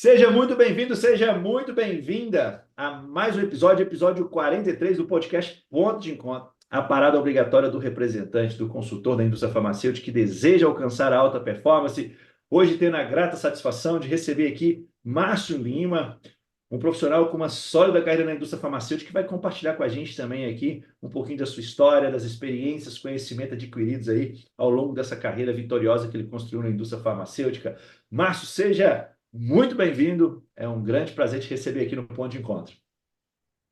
Seja muito bem-vindo, seja muito bem-vinda a mais um episódio 43 do podcast Ponto de Encontro, a parada obrigatória do representante, do consultor da indústria farmacêutica que deseja alcançar a alta performance. Hoje tendo a grata satisfação de receber aqui Márcio Lima, um profissional com uma sólida carreira na indústria farmacêutica que vai compartilhar com a gente também aqui um pouquinho da sua história, das experiências, conhecimento adquiridos aí ao longo dessa carreira vitoriosa que ele construiu na indústria farmacêutica. Márcio, seja muito bem-vindo. É um grande prazer te receber aqui no Ponto de Encontro.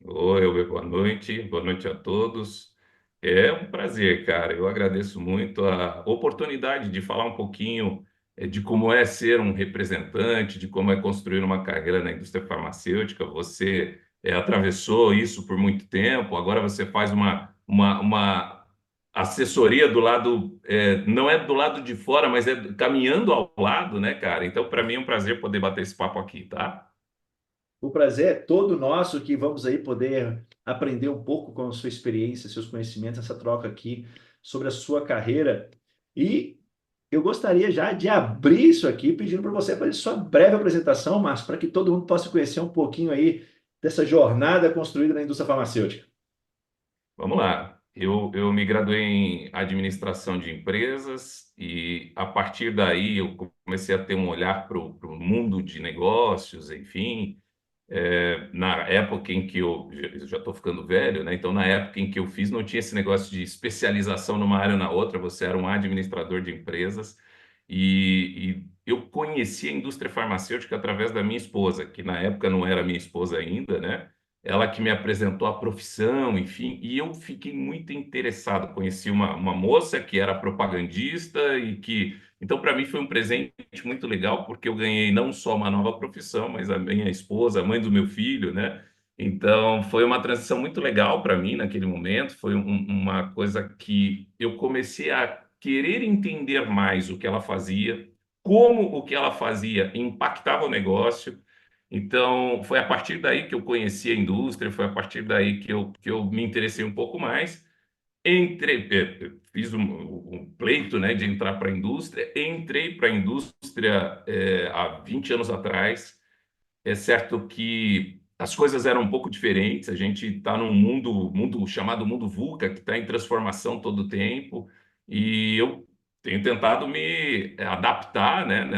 Oi, Elber, boa noite a todos. É um prazer, cara. Eu agradeço muito a oportunidade de falar um pouquinho de como é ser um representante, de como é construir uma carreira na indústria farmacêutica. Você atravessou isso por muito tempo, agora você faz uma assessoria do lado, não é do lado de fora, mas é caminhando ao lado, né, cara? Então, para mim é um prazer poder bater esse papo aqui, tá? O prazer é todo nosso que vamos aí poder aprender um pouco com a sua experiência, seus conhecimentos, essa troca aqui sobre a sua carreira. E eu gostaria já de abrir isso aqui pedindo para você fazer sua breve apresentação, Márcio, para que todo mundo possa conhecer um pouquinho aí dessa jornada construída na indústria farmacêutica. Vamos lá. Eu me graduei em administração de empresas e a partir daí eu comecei a ter um olhar para o mundo de negócios, enfim. Na época em que eu já estou ficando velho, né? Então, na época em que eu fiz, não tinha esse negócio de especialização numa área ou na outra, você era um administrador de empresas. E eu conheci a indústria farmacêutica através da minha esposa, que na época não era minha esposa ainda, né? Ela que me apresentou a profissão, enfim, e eu fiquei muito interessado. Conheci uma moça que era propagandista e que. Então, para mim, foi um presente muito legal, porque eu ganhei não só uma nova profissão, mas a minha esposa, a mãe do meu filho, né? Então, foi uma transição muito legal para mim naquele momento. Foi uma coisa que eu comecei a querer entender mais o que ela fazia, como o que ela fazia impactava o negócio. Então, foi a partir daí que eu conheci a indústria, foi a partir daí que eu me interessei um pouco mais. Fiz um pleito, né, de entrar para a indústria, entrei para a indústria há 20 anos atrás. É certo que as coisas eram um pouco diferentes, a gente está num mundo chamado mundo VUCA, que está em transformação todo o tempo, e eu tenho tentado me adaptar, né,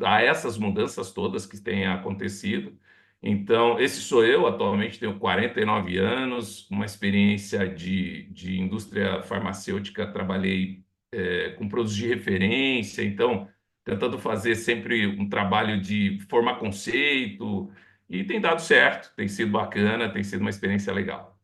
a essas mudanças todas que têm acontecido. Então, esse sou eu, atualmente tenho 49 anos, uma experiência de indústria farmacêutica, trabalhei com produtos de referência, então tentando fazer sempre um trabalho de formar conceito, e tem dado certo, tem sido bacana, tem sido uma experiência legal.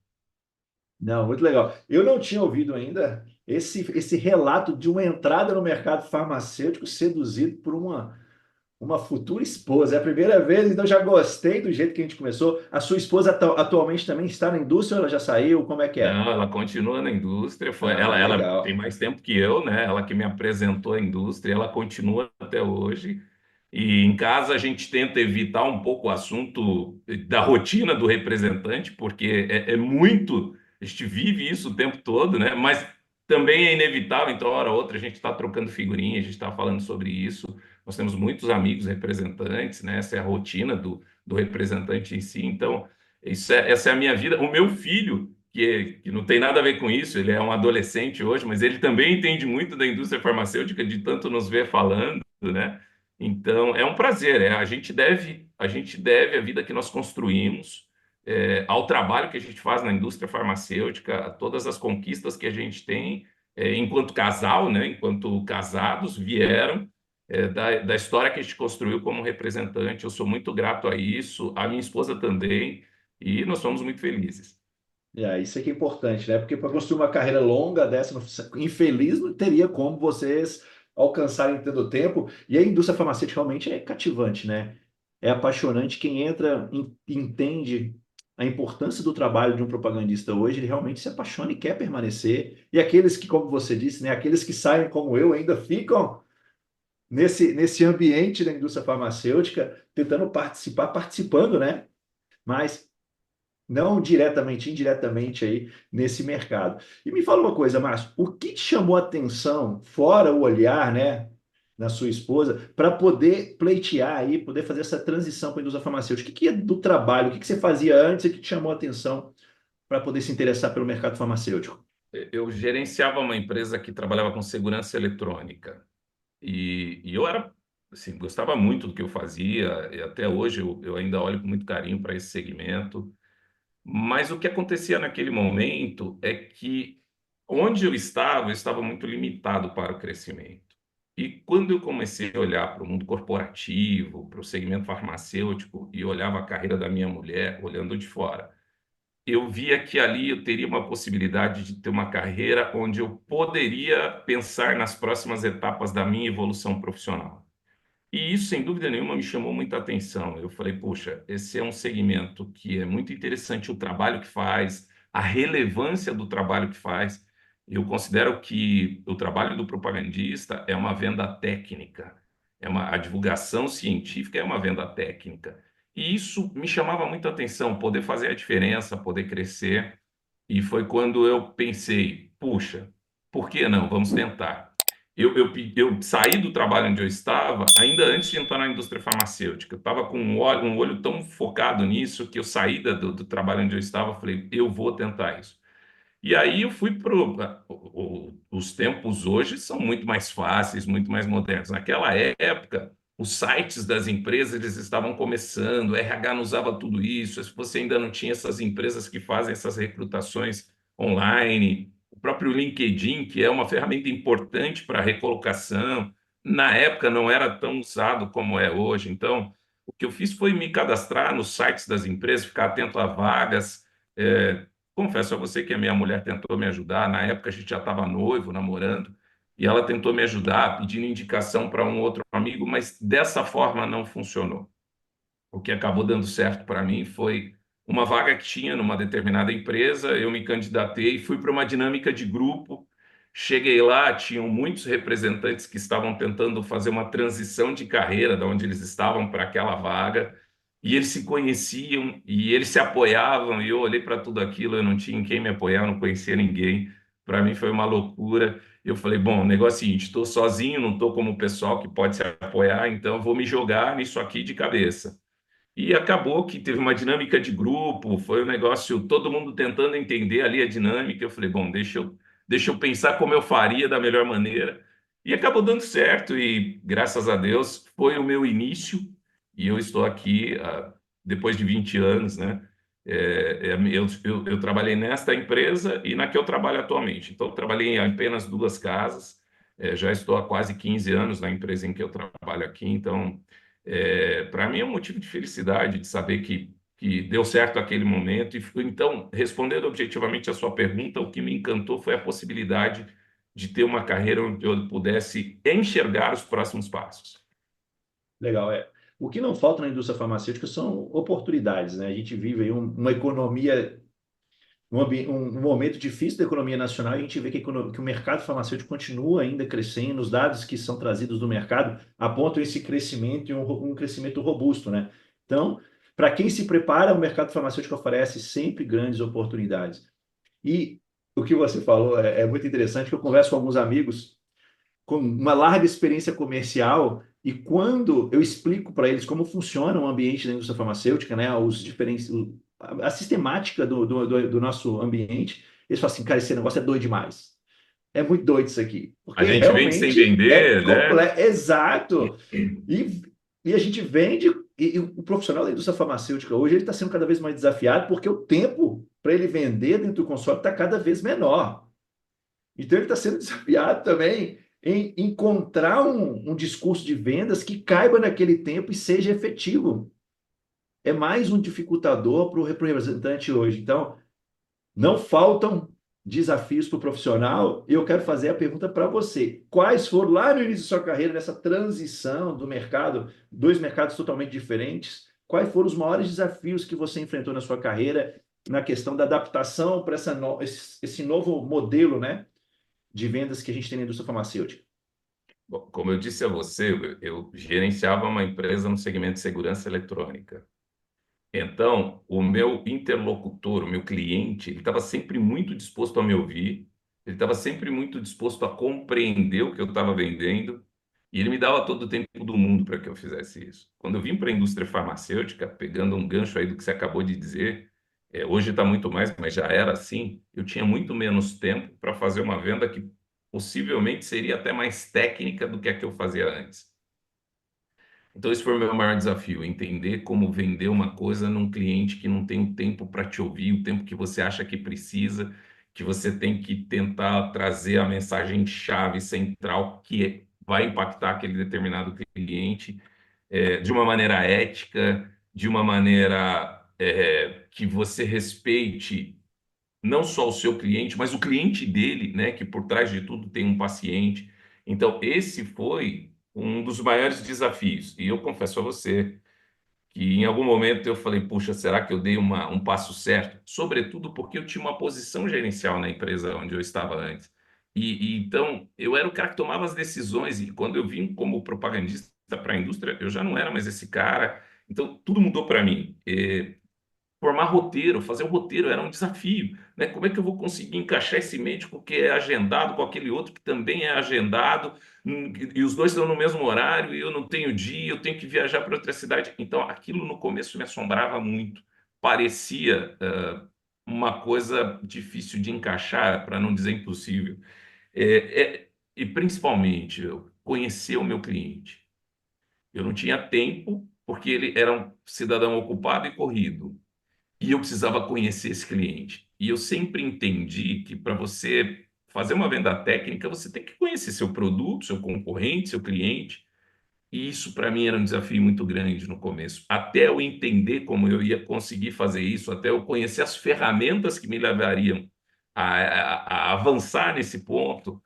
Não, muito legal. Eu não tinha ouvido ainda esse relato de uma entrada no mercado farmacêutico seduzido por uma futura esposa. É a primeira vez, então já gostei do jeito que a gente começou. A sua esposa atualmente também está na indústria ou ela já saiu? Como é que é? Não, ela continua na indústria, Ah, ela tem legal. mais tempo que eu, né? Ela que me apresentou a indústria, ela continua até hoje. E em casa a gente tenta evitar um pouco o assunto da rotina do representante, porque é muito, a gente vive isso o tempo todo, né? Mas também é inevitável, então, hora ou outra, a gente está trocando figurinha, a gente está falando sobre isso. Nós temos muitos amigos representantes, né? Essa é a rotina do representante em si. Então, essa é a minha vida. O meu filho, que não tem nada a ver com isso, ele é um adolescente hoje, mas ele também entende muito da indústria farmacêutica, de tanto nos ver falando, né? Então, é um prazer. A gente deve a vida que nós construímos, ao trabalho que a gente faz na indústria farmacêutica, a todas as conquistas que a gente tem, enquanto casal, né? Enquanto casados vieram, da história que a gente construiu como representante. Eu sou muito grato a isso, a minha esposa também, e nós somos muito felizes. Isso aqui é importante, né? Porque para construir uma carreira longa dessa, infeliz, não teria como vocês alcançarem tanto tempo. E a indústria farmacêutica realmente é cativante, né? É apaixonante. Quem entra, entende a importância do trabalho de um propagandista hoje, ele realmente se apaixona e quer permanecer. E aqueles que, como você disse, né? Aqueles que saem como eu ainda ficam nesse ambiente da indústria farmacêutica, tentando participar, participando, né? Mas não diretamente, indiretamente aí nesse mercado. E me fala uma coisa, Márcio, o que te chamou a atenção, fora o olhar, né, na sua esposa, para poder pleitear aí, poder fazer essa transição para a indústria farmacêutica? O que é do trabalho? O que você fazia antes e que te chamou a atenção para poder se interessar pelo mercado farmacêutico? Eu gerenciava uma empresa que trabalhava com segurança eletrônica. E eu era, assim, gostava muito do que eu fazia, e até hoje eu ainda olho com muito carinho para esse segmento. Mas o que acontecia naquele momento é que onde eu estava muito limitado para o crescimento. E quando eu comecei a olhar para o mundo corporativo, para o segmento farmacêutico, e olhava a carreira da minha mulher, olhando de fora, eu via que ali eu teria uma possibilidade de ter uma carreira onde eu poderia pensar nas próximas etapas da minha evolução profissional. E isso, sem dúvida nenhuma, me chamou muita atenção. Eu falei, poxa, esse é um segmento que é muito interessante, o trabalho que faz, a relevância do trabalho que faz. Eu considero que o trabalho do propagandista é uma venda técnica, a divulgação científica é uma venda técnica. E isso me chamava muita atenção, poder fazer a diferença, poder crescer. E foi quando eu pensei, puxa, por que não? Vamos tentar. Eu saí do trabalho onde eu estava ainda antes de entrar na indústria farmacêutica. Eu estava com um olho tão focado nisso que eu saí do trabalho onde eu estava, falei, eu vou tentar isso. E aí eu fui para os tempos hoje são muito mais fáceis, muito mais modernos. Naquela época, os sites das empresas eles estavam começando, o RH não usava tudo isso, se você ainda não tinha essas empresas que fazem essas recrutações online, o próprio LinkedIn, que é uma ferramenta importante para recolocação, na época não era tão usado como é hoje. Então, o que eu fiz foi me cadastrar nos sites das empresas, ficar atento a vagas. Confesso a você que a minha mulher tentou me ajudar. Na época a gente já estava noivo, namorando, e ela tentou me ajudar, pedindo indicação para um outro amigo, mas dessa forma não funcionou. O que acabou dando certo para mim foi uma vaga que tinha numa determinada empresa, eu me candidatei, fui para uma dinâmica de grupo. Cheguei lá, tinham muitos representantes que estavam tentando fazer uma transição de carreira da onde eles estavam para aquela vaga, e eles se conheciam e eles se apoiavam, e eu olhei para tudo aquilo, eu não tinha em quem me apoiar, eu não conhecia ninguém. Para mim foi uma loucura. Eu falei, bom, o negócio é o seguinte, estou sozinho, não estou como o pessoal que pode se apoiar, então eu vou me jogar nisso aqui de cabeça. E acabou que teve uma dinâmica de grupo, foi um negócio, todo mundo tentando entender ali a dinâmica. Eu falei, bom, deixa eu pensar como eu faria da melhor maneira. E acabou dando certo, e graças a Deus foi o meu início, e eu estou aqui depois de 20 anos, né? Eu trabalhei nesta empresa e na que eu trabalho atualmente. Então, eu trabalhei em apenas duas casas, já estou há quase 15 anos na empresa em que eu trabalho aqui, então. Para mim é um motivo de felicidade de saber que deu certo aquele momento. Então, respondendo objetivamente a sua pergunta, o que me encantou foi a possibilidade de ter uma carreira onde eu pudesse enxergar os próximos passos. Legal, é. O que não falta na indústria farmacêutica são oportunidades, né? A gente vive aí uma economia, um momento difícil da economia nacional e a gente vê que o mercado farmacêutico continua ainda crescendo, os dados que são trazidos do mercado apontam esse crescimento e um crescimento robusto, né? Então, para quem se prepara, o mercado farmacêutico oferece sempre grandes oportunidades. E o que você falou é muito interessante, que eu converso com alguns amigos com uma larga experiência comercial e quando eu explico para eles como funciona o ambiente da indústria farmacêutica, né, os diferentes, a sistemática do nosso ambiente, eles falam assim, cara, esse negócio é doido demais. É muito doido isso aqui, A porque gente vende sem realmente é vender, né? completo, exato. E, e a gente vende, e o profissional da indústria farmacêutica hoje ele está sendo cada vez mais desafiado porque o tempo para ele vender dentro do console está cada vez menor. Então, ele está sendo desafiado também em encontrar um discurso de vendas que caiba naquele tempo e seja efetivo. É mais um dificultador para o representante hoje. Então, não faltam desafios para o profissional. E eu quero fazer a pergunta para você. Quais foram, lá no início da sua carreira, nessa transição do mercado, dois mercados totalmente diferentes, quais foram os maiores desafios que você enfrentou na sua carreira na questão da adaptação para esse novo modelo, né? De vendas que a gente tem na indústria farmacêutica. Bom, como eu disse a você, eu gerenciava uma empresa no segmento de segurança eletrônica. Então, o meu interlocutor, o meu cliente, ele estava sempre muito disposto a me ouvir, ele estava sempre muito disposto a compreender o que eu estava vendendo, E ele me dava todo o tempo do mundo para que eu fizesse isso. Quando eu vim para a indústria farmacêutica, pegando um gancho aí do que você acabou de dizer, hoje está muito mais, mas já era assim, eu tinha muito menos tempo para fazer uma venda que possivelmente seria até mais técnica do que a que eu fazia antes. Então, esse foi o meu maior desafio, entender como vender uma coisa num cliente que não tem o tempo para te ouvir, o tempo que você acha que precisa, que você tem que tentar trazer a mensagem-chave central vai impactar aquele determinado cliente, de uma maneira ética, de uma maneira que você respeite não só o seu cliente, mas o cliente dele, né, que por trás de tudo tem um paciente. Então, esse foi um dos maiores desafios. E eu confesso a você que em algum momento eu falei, puxa, será que eu dei um passo certo? Sobretudo porque eu tinha uma posição gerencial na empresa onde eu estava antes. Então, eu era o cara que tomava as decisões, e quando eu vim como propagandista para a indústria, eu já não era mais esse cara. Então, tudo mudou para mim. Formar roteiro, fazer o roteiro era um desafio, né? Como é que eu vou conseguir encaixar esse médico que é agendado com aquele outro que também é agendado, e os dois estão no mesmo horário e eu não tenho dia, eu tenho que viajar para outra cidade. Então, aquilo no começo me assombrava muito. Parecia, uma coisa difícil de encaixar, para não dizer impossível. E principalmente, eu conhecer o meu cliente. Eu não tinha tempo, porque ele era um cidadão ocupado e corrido. E eu precisava conhecer esse cliente. E eu sempre entendi que para você fazer uma venda técnica, você tem que conhecer seu produto, seu concorrente, seu cliente. E isso para mim era um desafio muito grande no começo. Até eu entender como eu ia conseguir fazer isso, até eu conhecer as ferramentas que me levariam a avançar nesse ponto,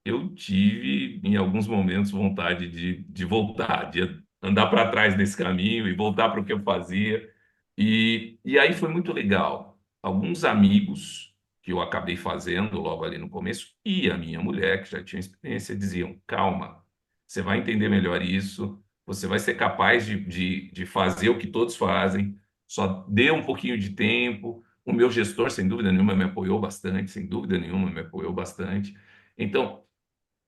eu tive, em alguns momentos, vontade de voltar, de andar para trás nesse caminho e voltar para o que eu fazia. E aí foi muito legal. Alguns amigos que eu acabei fazendo logo ali no começo, e a minha mulher, que já tinha experiência, diziam: calma, você vai entender melhor isso, você vai ser capaz de fazer o que todos fazem, só dê um pouquinho de tempo. O meu gestor, sem dúvida nenhuma, me apoiou bastante, sem dúvida nenhuma, me apoiou bastante. Então,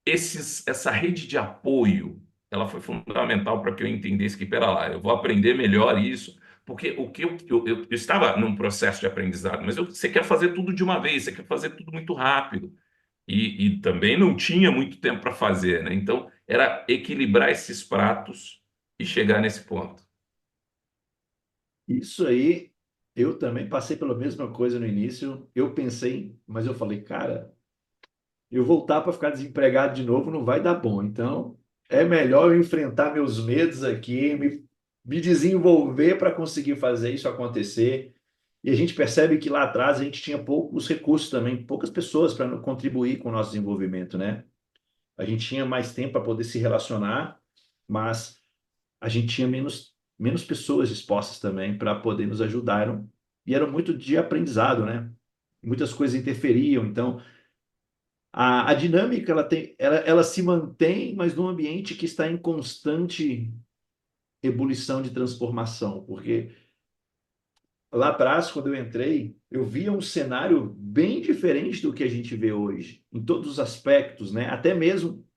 essa rede de apoio, ela foi fundamental para que eu entendesse que, pera lá, eu vou aprender melhor isso, porque o que eu estava num processo de aprendizado, mas você quer fazer tudo de uma vez, você quer fazer tudo muito rápido, e também não tinha muito tempo para fazer, né? Então, era equilibrar esses pratos e chegar nesse ponto. Isso aí, eu também passei pela mesma coisa no início. Eu pensei, mas eu falei, cara, eu voltar para ficar desempregado de novo não vai dar bom. Então, é melhor eu enfrentar meus medos aqui, me desenvolver para conseguir fazer isso acontecer. E a gente percebe que lá atrás a gente tinha poucos recursos também, poucas pessoas para contribuir com o nosso desenvolvimento, né? A gente tinha mais tempo para poder se relacionar, mas a gente tinha menos pessoas dispostas também para poder nos ajudar. E era muito de aprendizado, né? Muitas coisas interferiam, então a dinâmica ela se mantém, mas num ambiente que está em constante ebulição de transformação, porque lá atrás, quando eu entrei, eu via um cenário bem diferente do que a gente vê hoje, em todos os aspectos, né? Até mesmo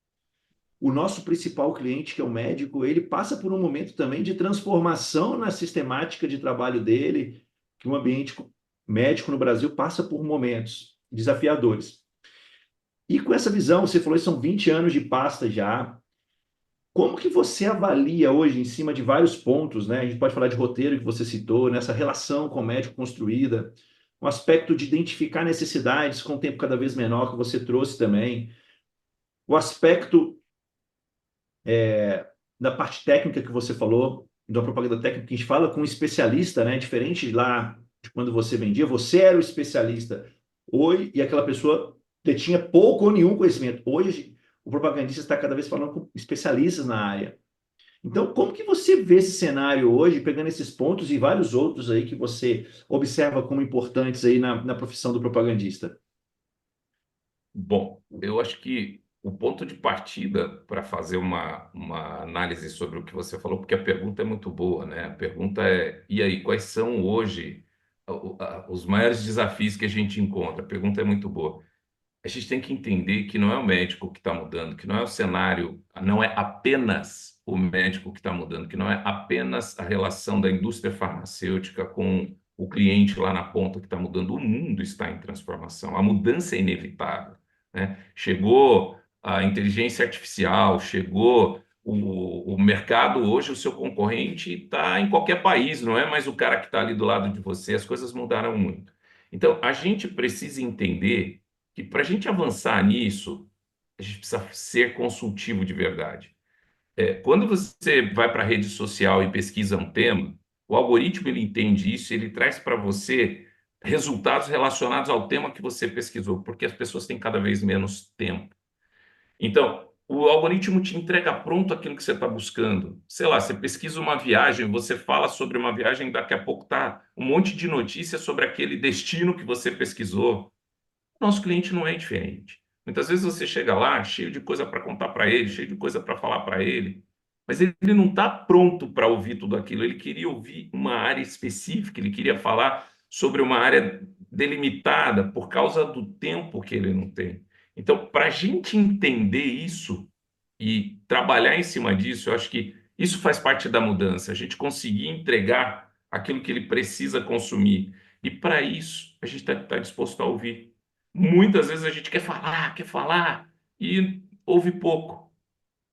o nosso principal cliente, que é o médico, ele passa por um momento também de transformação na sistemática de trabalho dele, que o ambiente médico no Brasil passa por momentos desafiadores. E com essa visão, você falou que são 20 anos de pasta já. Como que você avalia hoje, em cima de vários pontos, né? A gente pode falar de roteiro que você citou, nessa relação com o médico construída, o aspecto de identificar necessidades com um tempo cada vez menor que você trouxe também, o aspecto da parte técnica que você falou, da propaganda técnica, que a gente fala com um especialista, né? Diferente lá de quando você vendia, você era o especialista. Hoje, e aquela pessoa detinha pouco ou nenhum conhecimento. Hoje, o propagandista está cada vez falando com especialistas na área. Então, como que você vê esse cenário hoje, pegando esses pontos e vários outros aí que você observa como importantes aí na profissão do propagandista? Bom, eu acho que o ponto de partida para fazer uma análise sobre o que você falou, porque a pergunta é muito boa, né? A pergunta é: e aí, quais são hoje os maiores desafios que a gente encontra? A pergunta é muito boa. a gente tem que entender que não é o médico que está mudando, que não é o cenário, não é apenas o médico que está mudando, que não é apenas a relação da indústria farmacêutica com o cliente lá na ponta que está mudando. O mundo está em transformação. A mudança é inevitável, né? Chegou a inteligência artificial, chegou o mercado hoje, o seu concorrente está em qualquer país, não é mais o cara que está ali do lado de você. As coisas mudaram muito. Então, a gente precisa entender que para a gente avançar nisso, a gente precisa ser consultivo de verdade. Quando você vai para a rede social e pesquisa um tema, o algoritmo ele entende isso, ele traz para você resultados relacionados ao tema que você pesquisou, porque as pessoas têm cada vez menos tempo. Então, o algoritmo te entrega pronto aquilo que você está buscando. Sei lá, você pesquisa uma viagem, você fala sobre uma viagem, daqui a pouco tá um monte de notícias sobre aquele destino que você pesquisou. Nosso cliente não é diferente. Muitas vezes você chega lá cheio de coisa para contar para ele, cheio de coisa para falar para ele, mas ele não está pronto para ouvir tudo aquilo. Ele queria ouvir uma área específica, ele queria falar sobre uma área delimitada por causa do tempo que ele não tem. Então, para a gente entender isso e trabalhar em cima disso, eu acho que isso faz parte da mudança, a gente conseguir entregar aquilo que ele precisa consumir. E para isso, a gente está disposto a ouvir. Muitas vezes a gente quer falar e ouve pouco,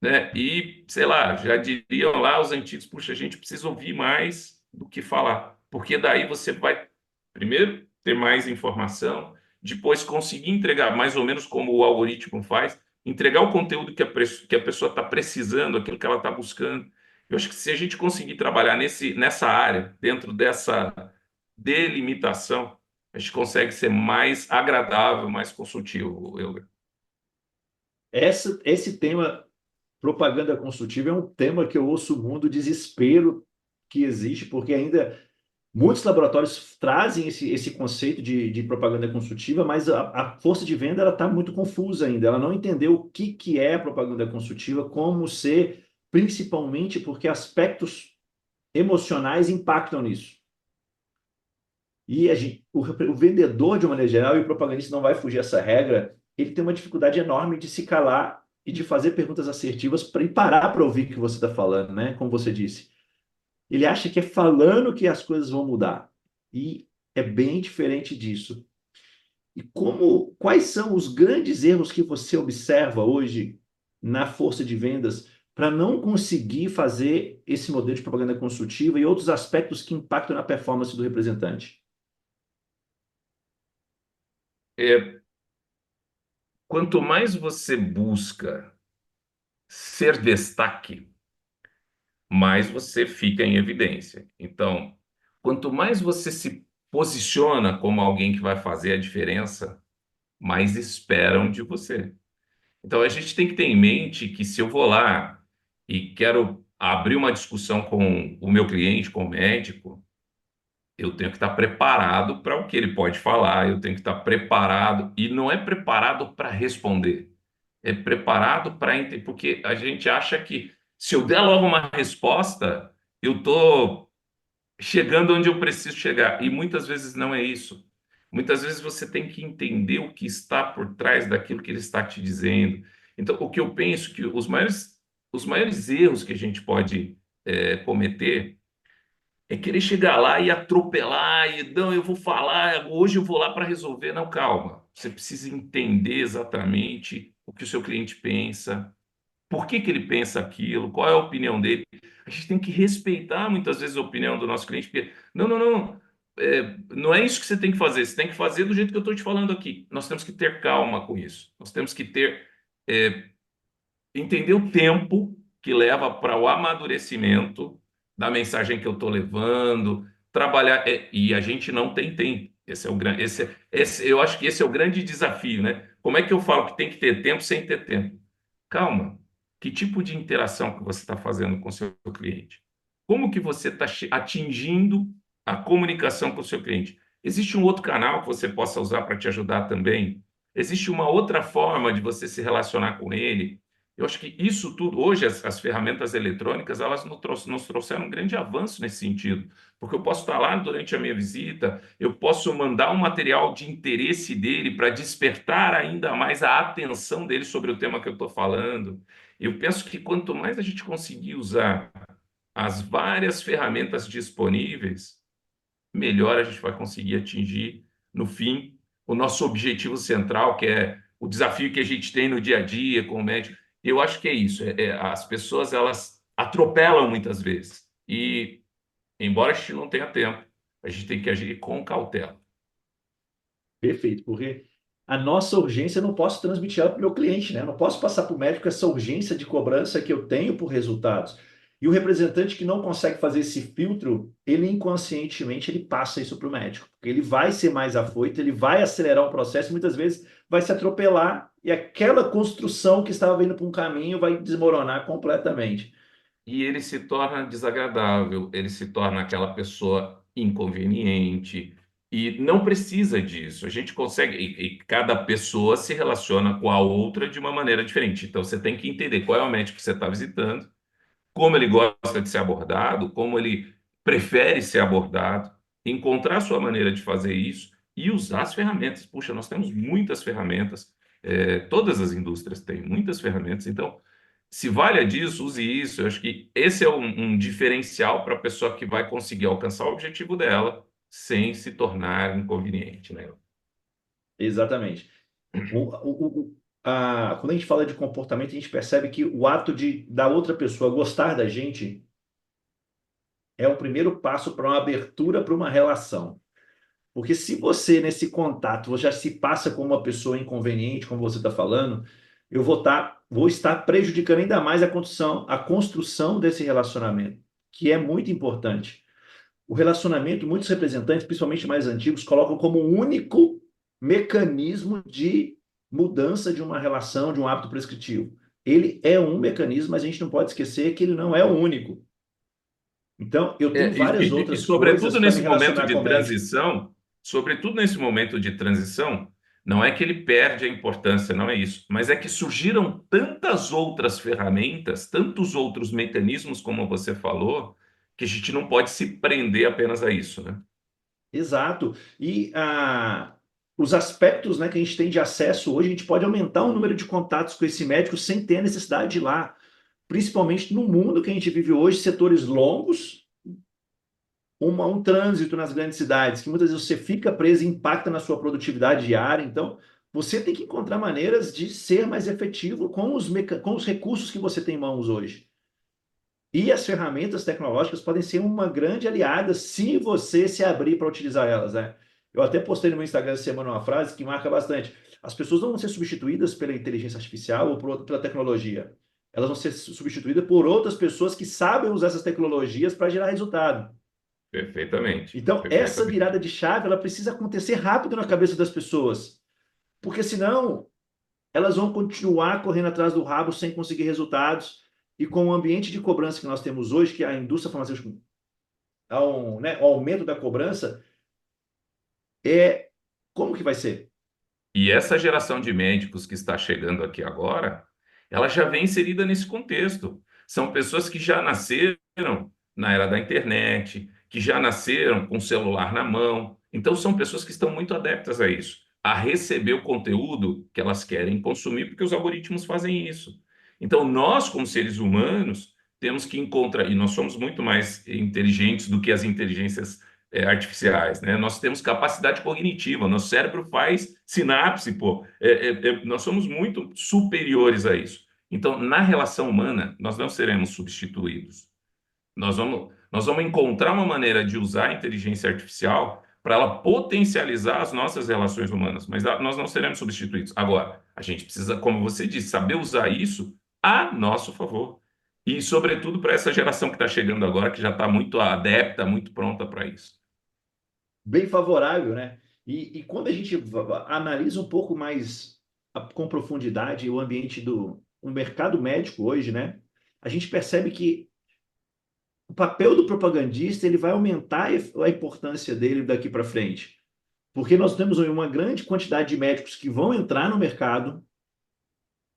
né? E, sei lá, já diriam lá os antigos, puxa, a gente precisa ouvir mais do que falar, porque daí você vai, primeiro, ter mais informação, depois conseguir entregar, mais ou menos como o algoritmo faz, entregar o conteúdo que a pessoa está precisando, aquilo que ela está buscando. Eu acho que se a gente conseguir trabalhar nessa área, dentro dessa delimitação, a gente consegue ser mais agradável, mais consultivo, Euler. Esse tema, propaganda consultiva, é um tema que eu ouço muito, o desespero que existe, porque ainda muitos laboratórios trazem esse conceito de propaganda consultiva, mas a força de venda ela está muito confusa ainda. Ela não entendeu o que é a propaganda consultiva, como ser, principalmente porque aspectos emocionais impactam nisso. E o vendedor, de uma maneira geral, e o propagandista não vai fugir essa regra, ele tem uma dificuldade enorme de se calar e de fazer perguntas assertivas para parar para ouvir o que você está falando, né? Como você disse. Ele acha que é falando que as coisas vão mudar. E é bem diferente disso. E quais são os grandes erros que você observa hoje na força de vendas para não conseguir fazer esse modelo de propaganda consultiva e outros aspectos que impactam na performance do representante? É, quanto mais você busca ser destaque, mais você fica em evidência. Então, quanto mais você se posiciona como alguém que vai fazer a diferença, mais esperam de você. Então, a gente tem que ter em mente que se eu vou lá e quero abrir uma discussão com o meu cliente, com o médico, eu tenho que estar preparado para o que ele pode falar, eu tenho que estar preparado, e não é preparado para responder, é preparado para entender, porque a gente acha que se eu der logo uma resposta, eu estou chegando onde eu preciso chegar, e muitas vezes não é isso. Muitas vezes você tem que entender o que está por trás daquilo que ele está te dizendo. Então, o que eu penso que os maiores erros que a gente pode cometer é querer chegar lá e atropelar, e não, eu vou falar, hoje eu vou lá para resolver. Não, calma. Você precisa entender exatamente o que o seu cliente pensa, por que que ele pensa aquilo, qual é a opinião dele. A gente tem que respeitar muitas vezes a opinião do nosso cliente, porque não, não é isso que você tem que fazer, você tem que fazer do jeito que eu estou te falando aqui. Nós temos que ter calma com isso, nós temos que ter, entender o tempo que leva para o amadurecimento da mensagem que eu estou levando, trabalhar, e a gente não tem tempo. Esse é o grande, eu acho que esse é o grande desafio, né? Como é que eu falo que tem que ter tempo sem ter tempo? Calma. Que tipo de interação que você está fazendo com o seu cliente? Como que você está atingindo a comunicação com o seu cliente? Existe um outro canal que você possa usar para te ajudar também? Existe uma outra forma de você se relacionar com ele? Eu acho que isso tudo, hoje, as ferramentas eletrônicas, elas nos trouxeram um grande avanço nesse sentido, porque eu posso estar lá durante a minha visita, eu posso mandar um material de interesse dele para despertar ainda mais a atenção dele sobre o tema que eu estou falando. Eu penso que quanto mais a gente conseguir usar as várias ferramentas disponíveis, melhor a gente vai conseguir atingir, no fim, o nosso objetivo central, que é o desafio que a gente tem no dia a dia com o médico. Eu acho que é isso. As pessoas elas atropelam muitas vezes. E, embora a gente não tenha tempo, a gente tem que agir com cautela. Perfeito, porque a nossa urgência eu não posso transmitir ela para o meu cliente, né? Eu não posso passar para o médico essa urgência de cobrança que eu tenho por resultados. E o representante que não consegue fazer esse filtro, ele inconscientemente ele passa isso para o médico, porque ele vai ser mais afoito, ele vai acelerar o processo, muitas vezes vai se atropelar e aquela construção que estava indo para um caminho vai desmoronar completamente. E ele se torna desagradável, ele se torna aquela pessoa inconveniente e não precisa disso. A gente consegue, e cada pessoa se relaciona com a outra de uma maneira diferente. Então você tem que entender qual é o médico que você está visitando, como ele gosta de ser abordado, como ele prefere ser abordado, encontrar a sua maneira de fazer isso e usar as ferramentas. Puxa, nós temos muitas ferramentas, todas as indústrias têm muitas ferramentas, então se valha disso, use isso. Eu acho que esse é um diferencial para a pessoa que vai conseguir alcançar o objetivo dela sem se tornar inconveniente, né? Exatamente. Quando a gente fala de comportamento, a gente percebe que o ato da outra pessoa gostar da gente é o primeiro passo para uma abertura para uma relação. Porque se você, nesse contato, você já se passa como uma pessoa inconveniente, como você está falando, vou estar prejudicando ainda mais a construção desse relacionamento, que é muito importante. O relacionamento, muitos representantes, principalmente mais antigos, colocam como um único mecanismo de mudança de uma relação, de um hábito prescritivo. Ele é um mecanismo, mas a gente não pode esquecer que ele não é o único. Então, eu tenho várias outras coisas Sobretudo para me nesse momento relacionar com de o médico. transição, sobretudo nesse momento de transição, não é que ele perde a importância, não é isso, mas é que surgiram tantas outras ferramentas, tantos outros mecanismos, como você falou, que a gente não pode se prender apenas a isso, né? Exato. E os aspectos, né, que a gente tem de acesso hoje, a gente pode aumentar o número de contatos com esse médico sem ter a necessidade de ir lá. Principalmente no mundo que a gente vive hoje, setores longos, um trânsito nas grandes cidades, que muitas vezes você fica preso e impacta na sua produtividade diária. Então, você tem que encontrar maneiras de ser mais efetivo com os recursos que você tem em mãos hoje. E as ferramentas tecnológicas podem ser uma grande aliada se você se abrir para utilizar elas, né? Eu até postei no meu Instagram essa semana uma frase que marca bastante. As pessoas não vão ser substituídas pela inteligência artificial ou pela tecnologia. Elas vão ser substituídas por outras pessoas que sabem usar essas tecnologias para gerar resultado. Perfeitamente, Então, essa perfeitamente. virada de chave, ela precisa acontecer rápido na cabeça das pessoas, porque senão elas vão continuar correndo atrás do rabo sem conseguir resultados. E com o ambiente de cobrança que nós temos hoje, que a indústria farmacêutica, o aumento da cobrança, como que vai ser? E essa geração de médicos que está chegando aqui agora, ela já vem inserida nesse contexto. São pessoas que já nasceram na era da internet, que já nasceram com o celular na mão. Então, são pessoas que estão muito adeptas a isso, a receber o conteúdo que elas querem consumir, porque os algoritmos fazem isso. Então, nós, como seres humanos, temos que encontrar, e nós somos muito mais inteligentes do que as inteligências artificiais, né? Nós temos capacidade cognitiva, nosso cérebro faz sinapse, pô. Nós somos muito superiores a isso. Então, na relação humana, nós não seremos substituídos. Nós vamos encontrar uma maneira de usar a inteligência artificial para ela potencializar as nossas relações humanas, mas nós não seremos substituídos. Agora, a gente precisa, como você disse, saber usar isso a nosso favor. E, sobretudo, para essa geração que está chegando agora, que já está muito adepta, muito pronta para isso. Bem favorável, né? E quando a gente analisa um pouco mais com profundidade o ambiente o mercado médico hoje, né? A gente percebe que o papel do propagandista ele vai aumentar a importância dele daqui para frente. Porque nós temos uma grande quantidade de médicos que vão entrar no mercado,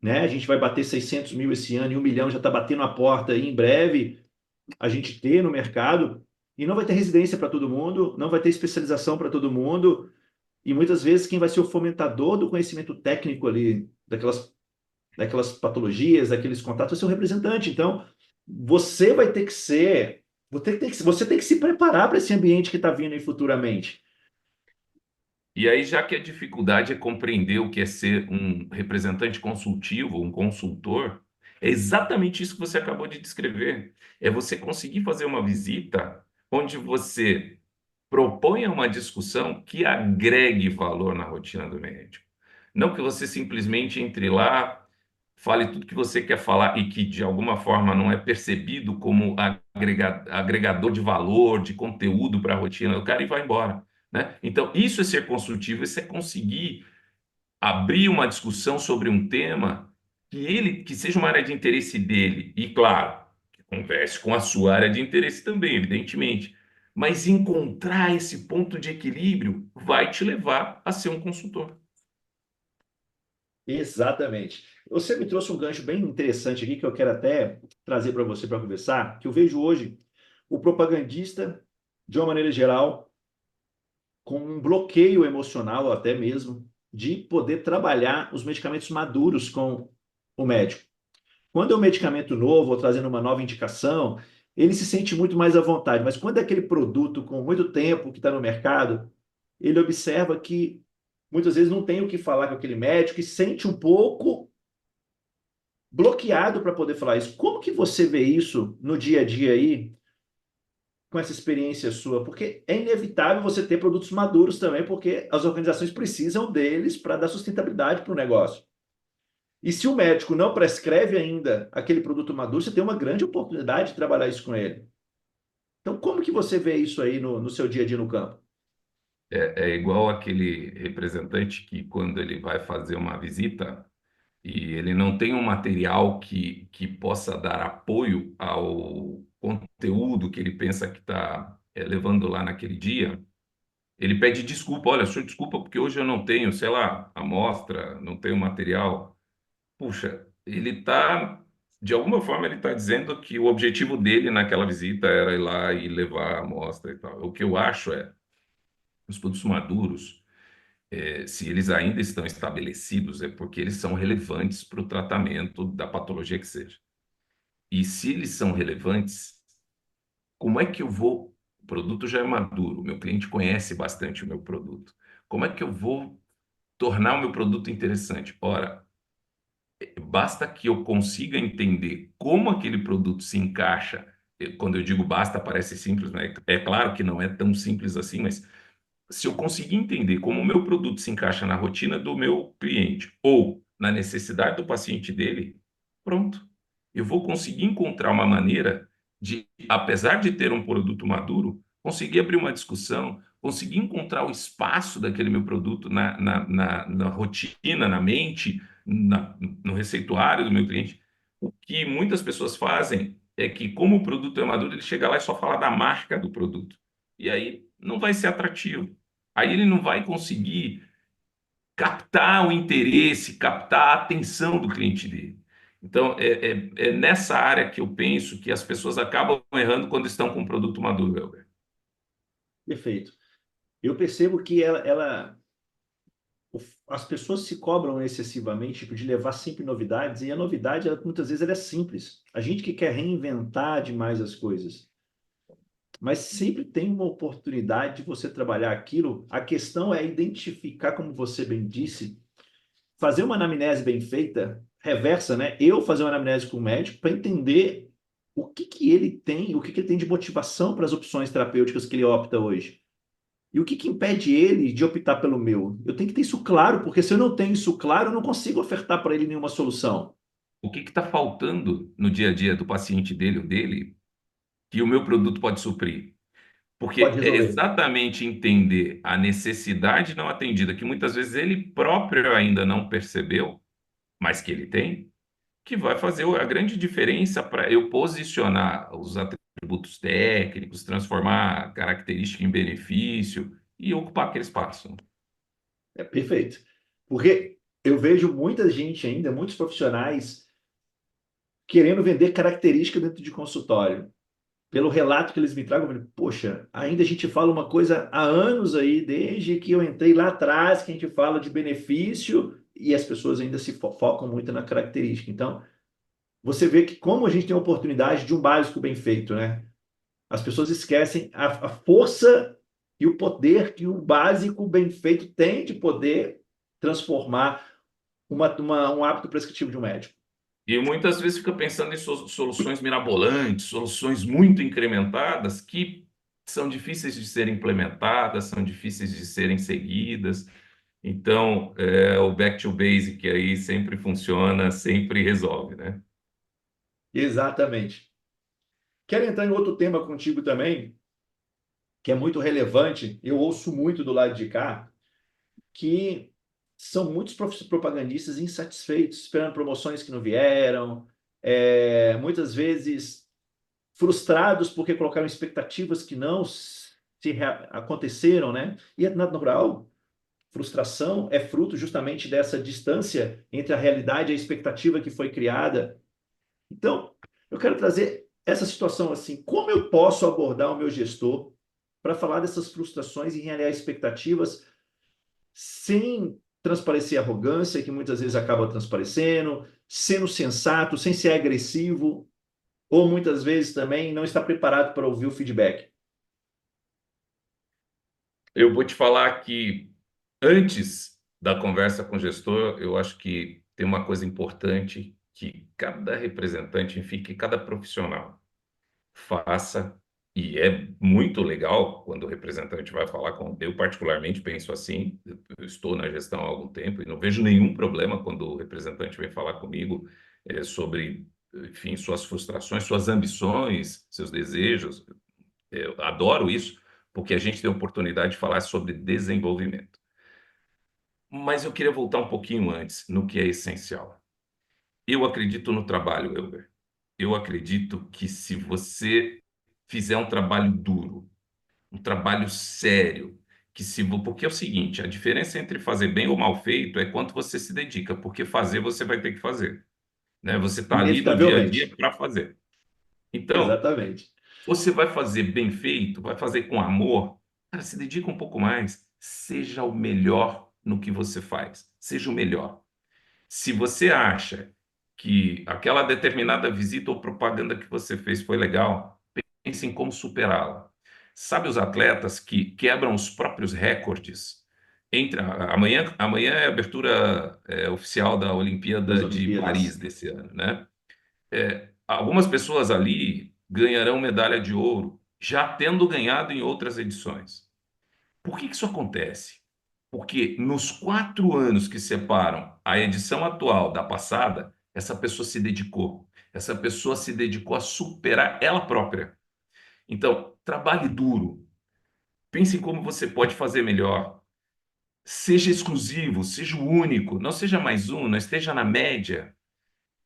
né? A gente vai bater 600 mil esse ano e 1 milhão já está batendo a porta e em breve a gente ter no mercado. E não vai ter residência para todo mundo, não vai ter especialização para todo mundo. E muitas vezes quem vai ser o fomentador do conhecimento técnico ali, daquelas patologias, daqueles contatos, vai ser o representante. Então, você vai ter que ser, você tem que se preparar para esse ambiente que está vindo aí futuramente. E aí, já que a dificuldade é compreender o que é ser um representante consultivo, um consultor, é exatamente isso que você acabou de descrever. É você conseguir fazer uma visita onde você proponha uma discussão que agregue valor na rotina do médico. Não que você simplesmente entre lá, fale tudo que você quer falar e que de alguma forma não é percebido como agregador de valor, de conteúdo para a rotina do cara e vai embora, né? Então, isso é ser construtivo, isso é conseguir abrir uma discussão sobre um tema que seja uma área de interesse dele e, claro, que converse com a sua área de interesse também, evidentemente. Mas encontrar esse ponto de equilíbrio vai te levar a ser um consultor. Exatamente. Você me trouxe um gancho bem interessante aqui que eu quero até trazer para você para conversar, que eu vejo hoje o propagandista, de uma maneira geral, com um bloqueio emocional até mesmo de poder trabalhar os medicamentos maduros com o médico. Quando é um medicamento novo ou trazendo uma nova indicação, ele se sente muito mais à vontade, mas quando é aquele produto com muito tempo que está no mercado, ele observa que muitas vezes não tem o que falar com aquele médico e sente um pouco bloqueado para poder falar isso. Como que você vê isso no dia a dia aí, com essa experiência sua? Porque é inevitável você ter produtos maduros também, porque as organizações precisam deles para dar sustentabilidade para o negócio. E se o médico não prescreve ainda aquele produto maduro, você tem uma grande oportunidade de trabalhar isso com ele. Então, como que você vê isso aí no seu dia a dia no campo? É igual aquele representante que, quando ele vai fazer uma visita e ele não tem um material que possa dar apoio ao conteúdo que ele pensa que está levando lá naquele dia, ele pede desculpa. Olha, senhor, desculpa porque hoje eu não tenho, sei lá, amostra, não tenho material. Puxa, ele está, de alguma forma, ele está dizendo que o objetivo dele naquela visita era ir lá e levar a amostra e tal. O que eu acho é, os produtos maduros, se eles ainda estão estabelecidos, é porque eles são relevantes para o tratamento da patologia que seja. E se eles são relevantes, como é que eu vou? O produto já é maduro, o meu cliente conhece bastante o meu produto. Como é que eu vou tornar o meu produto interessante? Ora, basta que eu consiga entender como aquele produto se encaixa. Quando eu digo basta, parece simples, né? É claro que não é tão simples assim, mas se eu conseguir entender como o meu produto se encaixa na rotina do meu cliente ou na necessidade do paciente dele, pronto. Eu vou conseguir encontrar uma maneira de, apesar de ter um produto maduro, conseguir abrir uma discussão, conseguir encontrar o espaço daquele meu produto na rotina, na mente, no receituário do meu cliente. O que muitas pessoas fazem é que, como o produto é maduro, ele chega lá e só fala da marca do produto. E aí não vai ser atrativo. Aí ele não vai conseguir captar o interesse, captar a atenção do cliente dele. Então, é nessa área que eu penso que as pessoas acabam errando quando estão com um produto maduro, Elber. Perfeito. Eu percebo que as pessoas se cobram excessivamente tipo, de levar sempre novidades, e a novidade, muitas vezes, ela é simples. A gente que quer reinventar demais as coisas. Mas sempre tem uma oportunidade de você trabalhar aquilo. A questão é identificar, como você bem disse, fazer uma anamnese bem feita, reversa, né? Eu fazer uma anamnese com o médico para entender o que que ele tem, o que que ele tem de motivação para as opções terapêuticas que ele opta hoje. E o que que impede ele de optar pelo meu? Eu tenho que ter isso claro, porque se eu não tenho isso claro, eu não consigo ofertar para ele nenhuma solução. O que está faltando no dia a dia do paciente dele ou dele que o meu produto pode suprir? Pode Porque é resolver. exatamente entender a necessidade não atendida, que muitas vezes ele próprio ainda não percebeu, mas que ele tem, que vai fazer a grande diferença para eu posicionar os atributos técnicos, transformar a característica em benefício e ocupar aquele espaço. É perfeito. Porque eu vejo muita gente ainda, muitos profissionais, querendo vender característica dentro de consultório. Pelo relato que eles me tragam, eu falei, poxa, ainda a gente fala uma coisa há anos aí, desde que eu entrei lá atrás, que a gente fala de benefício e as pessoas ainda se focam muito na característica. Então, você vê que como a gente tem a oportunidade de um básico bem feito, né? As pessoas esquecem a força e o poder que o básico bem feito tem de poder transformar um hábito prescritivo de um médico. E muitas vezes fica pensando em soluções mirabolantes, soluções muito incrementadas que são difíceis de serem implementadas, são difíceis de serem seguidas. Então, o back to basic aí sempre funciona, sempre resolve, né? Exatamente. Quero entrar em outro tema contigo também, que é muito relevante. Eu ouço muito do lado de cá que são muitos propagandistas insatisfeitos, esperando promoções que não vieram, muitas vezes frustrados porque colocaram expectativas que não aconteceram, né? E é natural. Frustração é fruto justamente dessa distância entre a realidade e a expectativa que foi criada. Então, eu quero trazer essa situação assim: como eu posso abordar o meu gestor para falar dessas frustrações e realinhar expectativas sem transparecer arrogância, que muitas vezes acaba transparecendo, sendo sensato, sem ser agressivo, ou muitas vezes também não está preparado para ouvir o feedback. Eu vou te falar que antes da conversa com o gestor, eu acho que tem uma coisa importante que cada representante, enfim, que cada profissional faça, e é muito legal quando o representante vai falar com. Eu, particularmente, penso assim, eu estou na gestão há algum tempo e não vejo nenhum problema quando o representante vem falar comigo sobre, enfim, suas frustrações, suas ambições, seus desejos. Eu adoro isso, porque a gente tem a oportunidade de falar sobre desenvolvimento. Mas eu queria voltar um pouquinho antes no que é essencial. Eu acredito no trabalho, Elber. Eu acredito que se você fizer um trabalho duro, um trabalho sério, porque é o seguinte, a diferença entre fazer bem ou mal feito é quanto você se dedica, porque fazer você vai ter que fazer, né? Você está ali no dia a dia Inevitavelmente. para fazer. Então, Exatamente. você vai fazer bem feito, vai fazer com amor, cara, se dedica um pouco mais, seja o melhor no que você faz, seja o melhor. Se você acha que aquela determinada visita ou propaganda que você fez foi legal, pense em como superá-la. Sabe os atletas que quebram os próprios recordes? Amanhã é a abertura oficial da Das Olimpíada de Paris Olimpíadas. desse ano, né? Algumas pessoas ali ganharão medalha de ouro, já tendo ganhado em outras edições. Por que isso acontece? Porque nos 4 anos que separam a edição atual da passada, essa pessoa se dedicou. Essa pessoa se dedicou a superar ela própria. Então, trabalhe duro. Pense em como você pode fazer melhor. Seja exclusivo, seja o único. Não seja mais um, não esteja na média.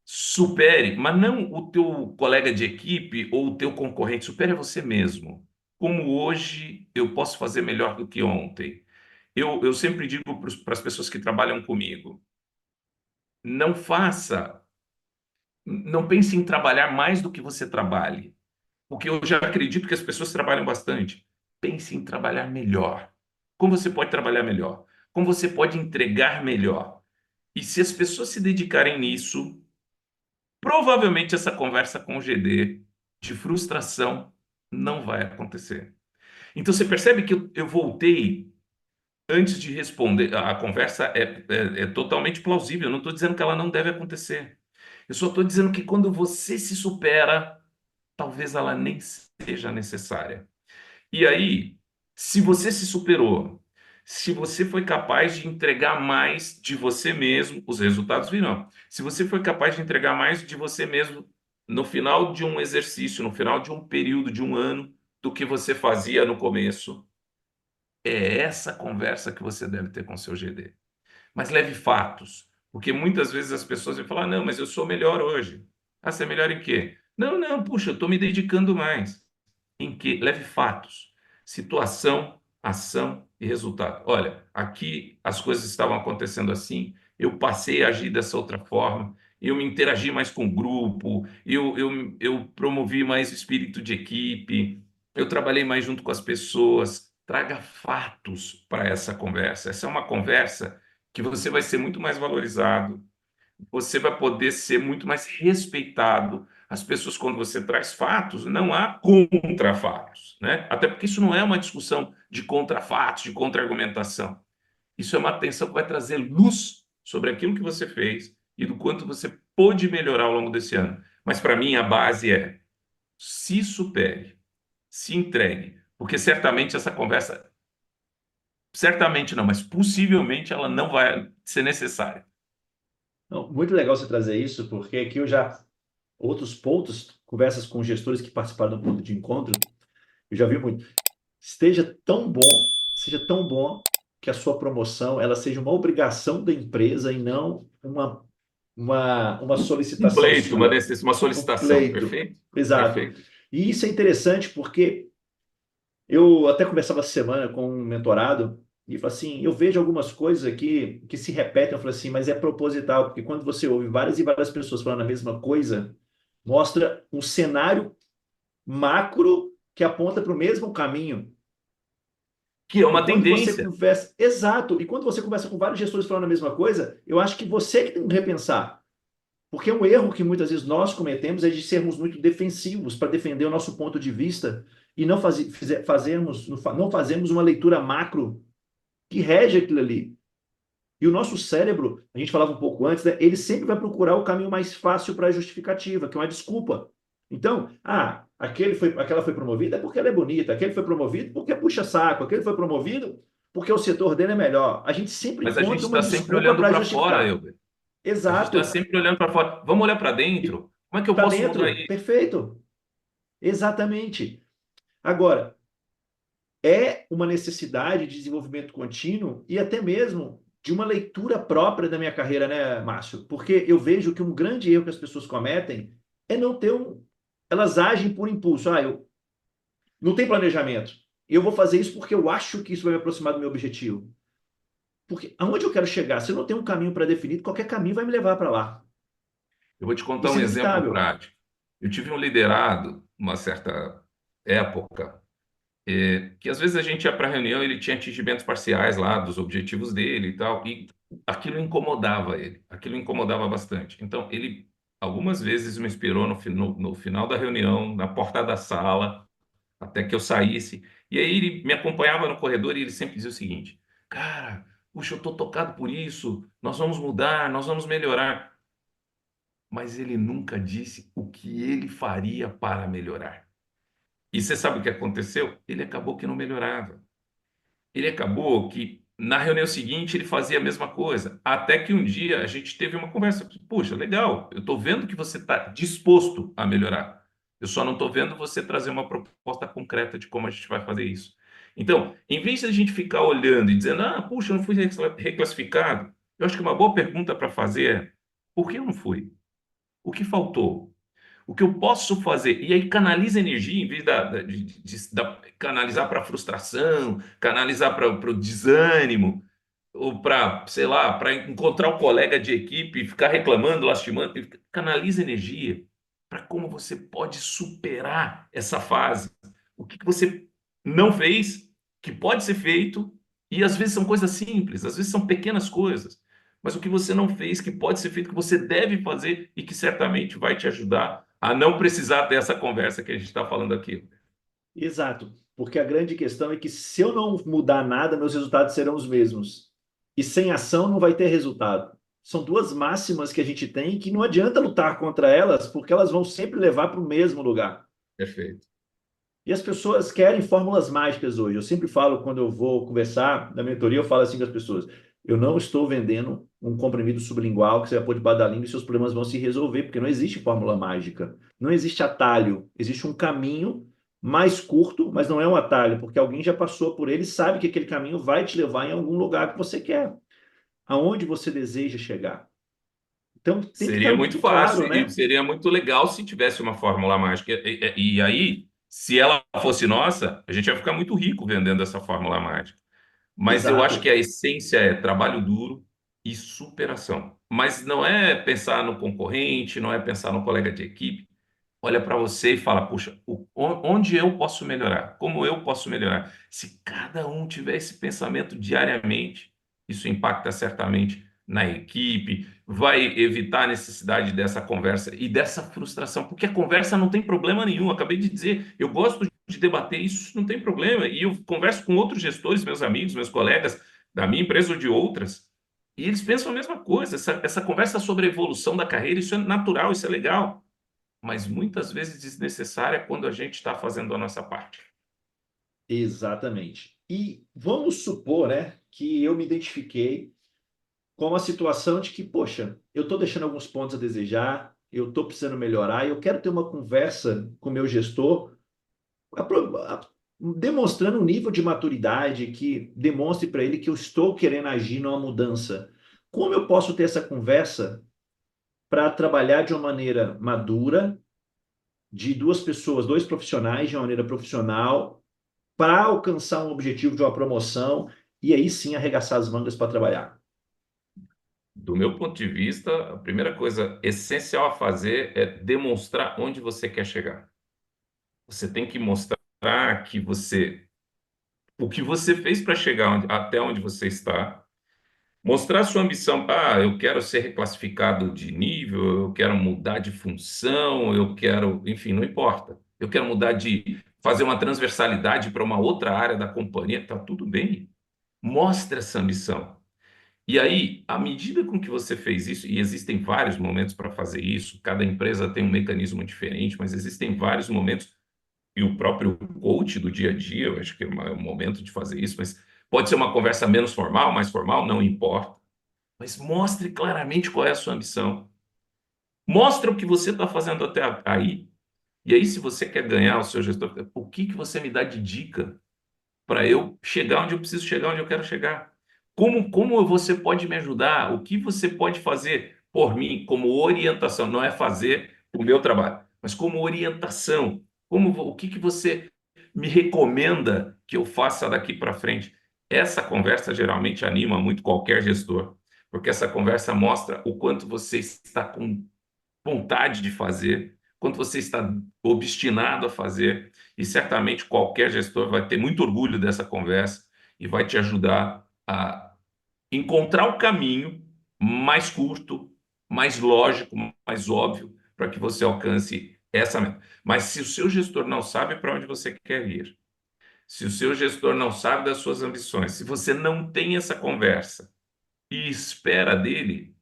Supere, mas não o teu colega de equipe ou o teu concorrente. Supere a você mesmo. Como hoje eu posso fazer melhor do que ontem? Eu sempre digo para as pessoas que trabalham comigo, não faça, não pense em trabalhar mais do que você trabalhe, porque eu já acredito que as pessoas trabalham bastante. Pense em trabalhar melhor. Como você pode trabalhar melhor? Como você pode entregar melhor? E se as pessoas se dedicarem nisso, provavelmente essa conversa com o GD de frustração não vai acontecer. Então você percebe que eu voltei antes de responder, a conversa é totalmente plausível. Eu não estou dizendo que ela não deve acontecer. Eu só estou dizendo que quando você se supera, talvez ela nem seja necessária. E aí, se você se superou, se você foi capaz de entregar mais de você mesmo, os resultados virão. Se você foi capaz de entregar mais de você mesmo no final de um exercício, no final de um período, de um ano, do que você fazia no começo, é essa conversa que você deve ter com seu GD. Mas leve fatos, porque muitas vezes as pessoas vão falar: não, mas eu sou melhor hoje. Ah, você é melhor em quê? Não, não, puxa, eu estou me dedicando mais. Em quê? Leve fatos, situação, ação e resultado. Olha, aqui as coisas estavam acontecendo assim eu passei a agir dessa outra forma, eu me interagi mais com o grupo, eu promovi mais o espírito de equipe, eu trabalhei mais junto com as pessoas. Traga fatos para essa conversa. Essa é uma conversa que você vai ser muito mais valorizado, você vai poder ser muito mais respeitado. As pessoas, quando você traz fatos, não há contra-fatos, né? Até porque isso não é uma discussão de contra-fatos, de contra-argumentação. Isso é uma atenção que vai trazer luz sobre aquilo que você fez e do quanto você pôde melhorar ao longo desse ano. Mas para mim a base é: se supere, se entregue, porque certamente essa conversa, certamente não, mas possivelmente ela não vai ser necessária. Não, muito legal você trazer isso, porque aqui eu já, outros pontos, conversas com gestores que participaram do ponto de encontro, eu já vi muito. Seja tão bom que a sua promoção ela seja uma obrigação da empresa e não uma Um solicitação pleito, sua, uma um solicitação, pleito. perfeito? Exato. Perfeito. E isso é interessante porque eu até conversava essa semana com um mentorado e falei assim, eu vejo algumas coisas aqui que se repetem, eu falei assim, mas é proposital, porque quando você ouve várias e várias pessoas falando a mesma coisa, mostra um cenário macro que aponta para o mesmo caminho. Que é E uma quando você tendência. conversa, exato, e quando você conversa com vários gestores falando a mesma coisa, eu acho que você que tem que repensar. Porque um erro que muitas vezes nós cometemos é de sermos muito defensivos para defender o nosso ponto de vista e não fazemos uma leitura macro que rege aquilo ali. E o nosso cérebro, a gente falava um pouco antes, né, ele sempre vai procurar o caminho mais fácil para a justificativa, que é uma desculpa. Então, aquela foi promovida é porque ela é bonita, aquele foi promovido porque puxa saco, aquele foi promovido porque o setor dele é melhor. A gente sempre Mas a gente encontra uma está sempre desculpa olhando para para fora, justificar. Elber. A gente está Exato. sempre olhando para fora. Vamos olhar para E dentro. Como é que eu para posso mudar dentro, isso? perfeito. Exatamente. Agora, é uma necessidade de desenvolvimento contínuo e até mesmo de uma leitura própria da minha carreira, né, Márcio? Porque eu vejo que um grande erro que as pessoas cometem é não ter um. Elas agem por impulso. Eu não tenho planejamento. Eu vou fazer isso porque eu acho que isso vai me aproximar do meu objetivo. Porque aonde eu quero chegar? Se eu não tenho um caminho pré-definido, qualquer caminho vai me levar para lá. Eu vou te contar Isso um é exemplo inevitável. prático. Eu tive um liderado, uma certa época, que às vezes a gente ia para a reunião e ele tinha atingimentos parciais lá dos objetivos dele e tal, e aquilo incomodava ele, aquilo incomodava bastante. Então, ele algumas vezes me inspirou no final da reunião, na porta da sala, até que eu saísse. E aí ele me acompanhava no corredor e ele sempre dizia o seguinte: Cara, puxa, eu tô tocado por isso, nós vamos mudar, nós vamos melhorar. Mas ele nunca disse o que ele faria para melhorar. E você sabe o que aconteceu? Ele acabou que não melhorava. Ele acabou que na reunião seguinte ele fazia a mesma coisa. Até que um dia a gente teve uma conversa. Puxa, legal, eu estou vendo que você está disposto a melhorar. Eu só não estou vendo você trazer uma proposta concreta de como a gente vai fazer isso. Então, em vez de a gente ficar olhando e dizendo, puxa, eu não fui reclassificado, eu acho que uma boa pergunta para fazer é: por que eu não fui? O que faltou? O que eu posso fazer? E aí canaliza energia, em vez canalizar para frustração, canalizar para o desânimo, ou para, sei lá, para encontrar o colega de equipe e ficar reclamando, lastimando. Canaliza energia para como você pode superar essa fase. O que você não fez, que pode ser feito, e às vezes são coisas simples, às vezes são pequenas coisas, mas o que você não fez, que pode ser feito, que você deve fazer e que certamente vai te ajudar a não precisar ter essa conversa que a gente está falando aqui. Exato. Porque a grande questão é que se eu não mudar nada, meus resultados serão os mesmos. E sem ação não vai ter resultado. São duas máximas que a gente tem que não adianta lutar contra elas, porque elas vão sempre levar para o mesmo lugar. Perfeito. E as pessoas querem fórmulas mágicas hoje. Eu sempre falo, quando eu vou conversar na mentoria, eu falo assim com as pessoas: eu não estou vendendo um comprimido sublingual que você vai pôr debaixo da língua e seus problemas vão se resolver, porque não existe fórmula mágica. Não existe atalho. Existe um caminho mais curto, mas não é um atalho, porque alguém já passou por ele e sabe que aquele caminho vai te levar em algum lugar que você quer, aonde você deseja chegar. Então tem que estar Seria muito muito claro, fácil e né? seria muito legal se tivesse uma fórmula mágica. E aí, se ela fosse nossa, a gente ia ficar muito rico vendendo essa fórmula mágica. Mas eu acho que Exato. a essência é trabalho duro e superação. Mas não é pensar no concorrente, não é pensar no colega de equipe. Olha para você e fala: puxa, onde eu posso melhorar? Como eu posso melhorar? Se cada um tiver esse pensamento diariamente, isso impacta certamente na equipe, vai evitar a necessidade dessa conversa e dessa frustração, porque a conversa não tem problema nenhum. Acabei de dizer, eu gosto de debater isso, não tem problema. E eu converso com outros gestores, meus amigos, meus colegas da minha empresa ou de outras, e eles pensam a mesma coisa. Essa conversa sobre a evolução da carreira, isso é natural, isso é legal, mas muitas vezes desnecessária quando a gente está fazendo a nossa parte. Exatamente. E vamos supor, né, que eu me identifiquei com a situação de que, poxa, eu estou deixando alguns pontos a desejar, eu estou precisando melhorar, e eu quero ter uma conversa com o meu gestor, demonstrando um nível de maturidade que demonstre para ele que eu estou querendo agir numa mudança. Como eu posso ter essa conversa para trabalhar de uma maneira madura, de duas pessoas, dois profissionais, de uma maneira profissional, para alcançar um objetivo de uma promoção e aí sim arregaçar as mangas para trabalhar? Do meu ponto de vista, a primeira coisa essencial a fazer é demonstrar onde você quer chegar. Você tem que mostrar que o que você fez para chegar até onde você está, mostrar sua ambição. Ah, eu quero ser reclassificado de nível, eu quero mudar de função, eu quero, enfim, não importa. Eu quero mudar de fazer uma transversalidade para uma outra área da companhia, tá tudo bem. Mostre essa ambição. E aí, à medida com que você fez isso, e existem vários momentos para fazer isso, cada empresa tem um mecanismo diferente, mas existem vários momentos, e o próprio coach do dia a dia, eu acho que é um momento de fazer isso, mas pode ser uma conversa menos formal, mais formal, não importa. Mas mostre claramente qual é a sua ambição. Mostre o que você está fazendo até aí. E aí, se você quer ganhar o seu gestor, o que você me dá de dica para eu chegar onde eu preciso chegar, onde eu quero chegar? Como você pode me ajudar? O que você pode fazer por mim como orientação? Não é fazer o meu trabalho, mas como orientação. O que você me recomenda que eu faça daqui para frente? Essa conversa geralmente anima muito qualquer gestor, porque essa conversa mostra o quanto você está com vontade de fazer, quanto você está obstinado a fazer, e certamente qualquer gestor vai ter muito orgulho dessa conversa e vai te ajudar a encontrar o caminho mais curto, mais lógico, mais óbvio para que você alcance essa meta. Mas se o seu gestor não sabe para onde você quer ir, se o seu gestor não sabe das suas ambições, se você não tem essa conversa e espera dele,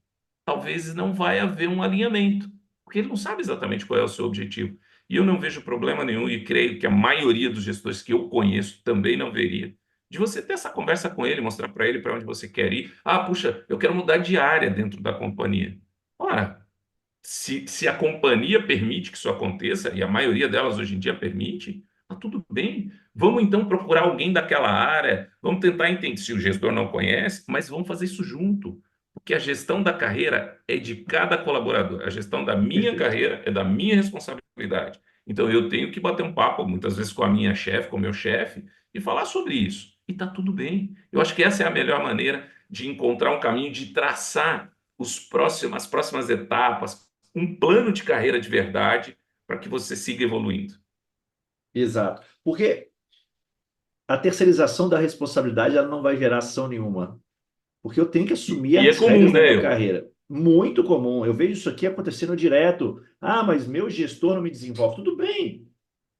talvez não vai haver um alinhamento, porque ele não sabe exatamente qual é o seu objetivo. E eu não vejo problema nenhum, e creio que a maioria dos gestores que eu conheço também não veria, de você ter essa conversa com ele, mostrar para ele para onde você quer ir. Ah, puxa, eu quero mudar de área dentro da companhia. Ora, se a companhia permite que isso aconteça, e a maioria delas hoje em dia permite, tá tudo bem. Vamos então procurar alguém daquela área, vamos tentar entender se o gestor não conhece, mas vamos fazer isso junto, porque a gestão da carreira é de cada colaborador, a gestão da minha Perfeito. carreira é da minha responsabilidade. Então eu tenho que bater um papo, muitas vezes com a minha chefe, com o meu chefe, e falar sobre isso. E tá tudo bem. Eu acho que essa é a melhor maneira de encontrar um caminho, de traçar as próximas etapas, um plano de carreira de verdade para que você siga evoluindo. Exato. Porque a terceirização da responsabilidade ela não vai gerar ação nenhuma. Porque eu tenho que assumir E é as comum, rédeas da minha né? carreira. Muito comum. Eu vejo isso aqui acontecendo direto. Ah, mas meu gestor não me desenvolve. Tudo bem.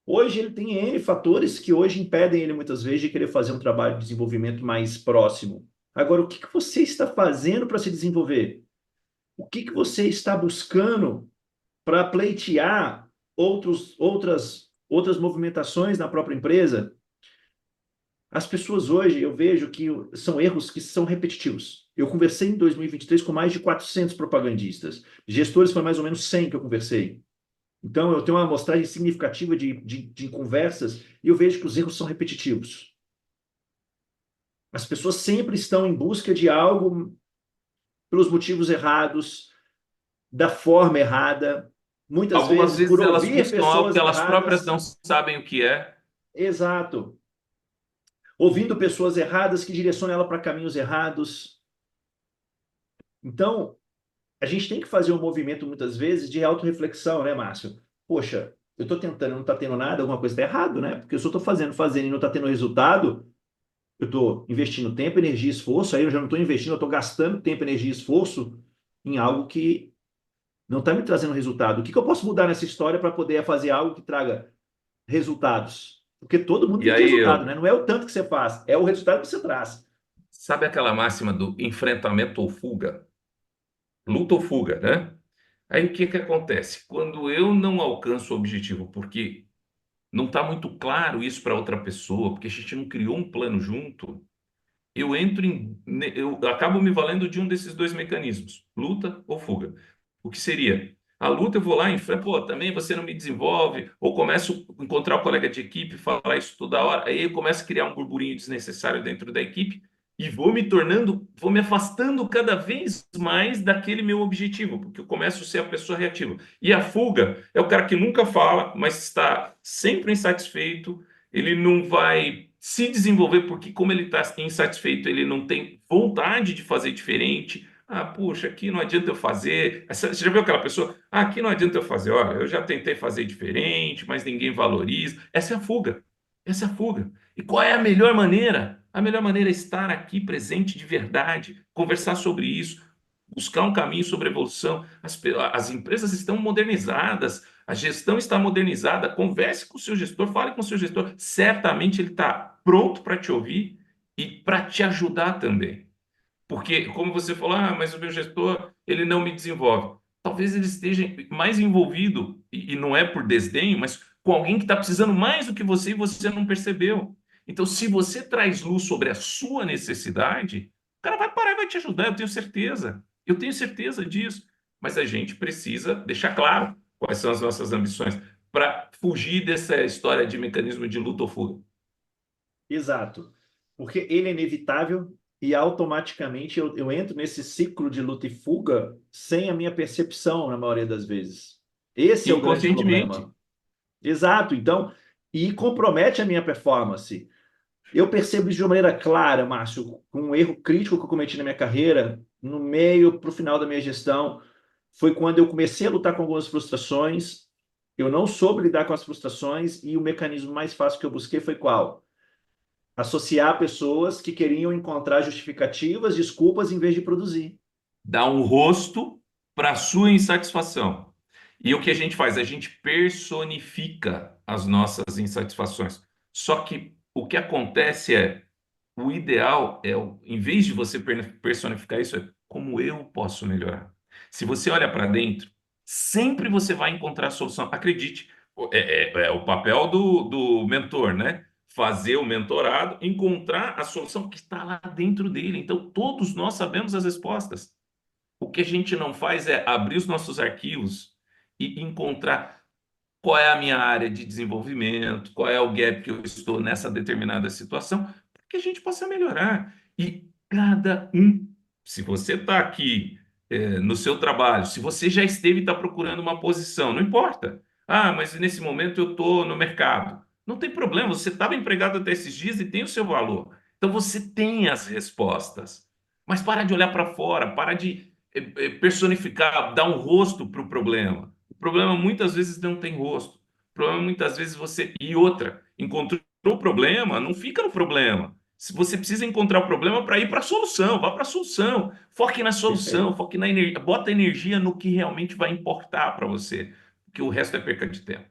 Hoje ele tem N fatores que hoje impedem ele muitas vezes de querer fazer um trabalho de desenvolvimento mais próximo. Agora, o que que você está fazendo para se desenvolver? O que que você está buscando para pleitear outras movimentações na própria empresa? As pessoas hoje, eu vejo que são erros que são repetitivos. Eu conversei em 2023 com mais de 400 propagandistas. Gestores foi mais ou menos 100 que eu conversei. Então, eu tenho uma amostragem significativa de conversas e eu vejo que os erros são repetitivos. As pessoas sempre estão em busca de algo pelos motivos errados, da forma errada, muitas Algumas vezes por vezes elas ouvir buscam algo que pessoas elas próprias não erradas. sabem o que é. Exato. Ouvindo pessoas erradas que direcionam ela para caminhos errados. Então, a gente tem que fazer um movimento, muitas vezes, de autorreflexão, né, Márcio? Poxa, eu estou tentando, não está tendo nada, alguma coisa está errado, né? Porque se eu estou fazendo e não está tendo resultado, eu estou investindo tempo, energia e esforço, aí eu já não estou investindo, eu estou gastando tempo, energia e esforço em algo que não está me trazendo resultado. O que que eu posso mudar nessa história para poder fazer algo que traga resultados? Porque todo mundo E tem que ter aí, resultado, né? Não é o tanto que você faz, é o resultado que você traz. sabe aquela máxima do enfrentamento ou fuga? Luta ou fuga, né? Aí o que que acontece? Quando eu não alcanço o objetivo, porque não está muito claro isso para outra pessoa, porque a gente não criou um plano junto, eu acabo me valendo de um desses dois mecanismos, luta ou fuga. O que seria? A luta eu vou lá e enfrento, pô, também você não me desenvolve, ou começo a encontrar o colega de equipe, falar isso toda hora, aí eu começo a criar um burburinho desnecessário dentro da equipe e vou me afastando cada vez mais daquele meu objetivo, porque eu começo a ser a pessoa reativa. E a fuga é o cara que nunca fala, mas está sempre insatisfeito, ele não vai se desenvolver porque, como ele está insatisfeito, ele não tem vontade de fazer diferente. Ah, puxa, aqui não adianta eu fazer. Você já viu aquela pessoa? Ah, aqui não adianta eu fazer. Olha, eu já tentei fazer diferente, mas ninguém valoriza. Essa é a fuga. Essa é a fuga. E qual é a melhor maneira? A melhor maneira é estar aqui presente de verdade, conversar sobre isso, buscar um caminho sobre evolução. As empresas estão modernizadas, a gestão está modernizada. Converse com o seu gestor, fale com o seu gestor. Certamente ele está pronto para te ouvir e para te ajudar também. Porque, como você falou, ah, mas o meu gestor, ele não me desenvolve. Talvez ele esteja mais envolvido, e não é por desdém, mas com alguém que está precisando mais do que você e você não percebeu. Então, se você traz luz sobre a sua necessidade, o cara vai parar e vai te ajudar, eu tenho certeza. Eu tenho certeza disso. Mas a gente precisa deixar claro quais são as nossas ambições para fugir dessa história de mecanismo de luta ou fuga. Exato. Porque ele é inevitável e automaticamente eu entro nesse ciclo de luta e fuga sem a minha percepção, na maioria das vezes. Esse é o grande Inconscientemente. problema. Exato. Então, e compromete a minha performance. Eu percebo isso de uma maneira clara, Márcio, com um erro crítico que eu cometi na minha carreira, no meio para o final da minha gestão, foi quando eu comecei a lutar com algumas frustrações. Eu não soube lidar com as frustrações e o mecanismo mais fácil que eu busquei foi qual? Associar pessoas que queriam encontrar justificativas, desculpas, em vez de produzir. Dá um rosto para a sua insatisfação. E o que a gente faz? A gente personifica as nossas insatisfações. Só que o que acontece é, o ideal é, em vez de você personificar isso, é como eu posso melhorar. Se você olha para dentro, sempre você vai encontrar a solução. Acredite, é o papel do mentor, né? Fazer o mentorado, encontrar a solução que está lá dentro dele. Então, todos nós sabemos as respostas. O que a gente não faz é abrir os nossos arquivos e encontrar qual é a minha área de desenvolvimento, qual é o gap que eu estou nessa determinada situação, para que a gente possa melhorar. E cada um, se você está aqui no seu trabalho, se você já esteve e está procurando uma posição, não importa. Ah, mas nesse momento eu estou no mercado. Não tem problema, você estava empregado até esses dias e tem o seu valor. Então você tem as respostas. Mas para de olhar para fora, para de personificar, dar um rosto para o problema. O problema muitas vezes não tem rosto. O problema muitas vezes você. E outra, encontrou o problema, não fica no problema. Se você precisa encontrar o problema para ir para a solução, vá para a solução. Foque na solução, Perfeito. foque na energia, bota energia no que realmente vai importar para você, porque o resto é perca de tempo.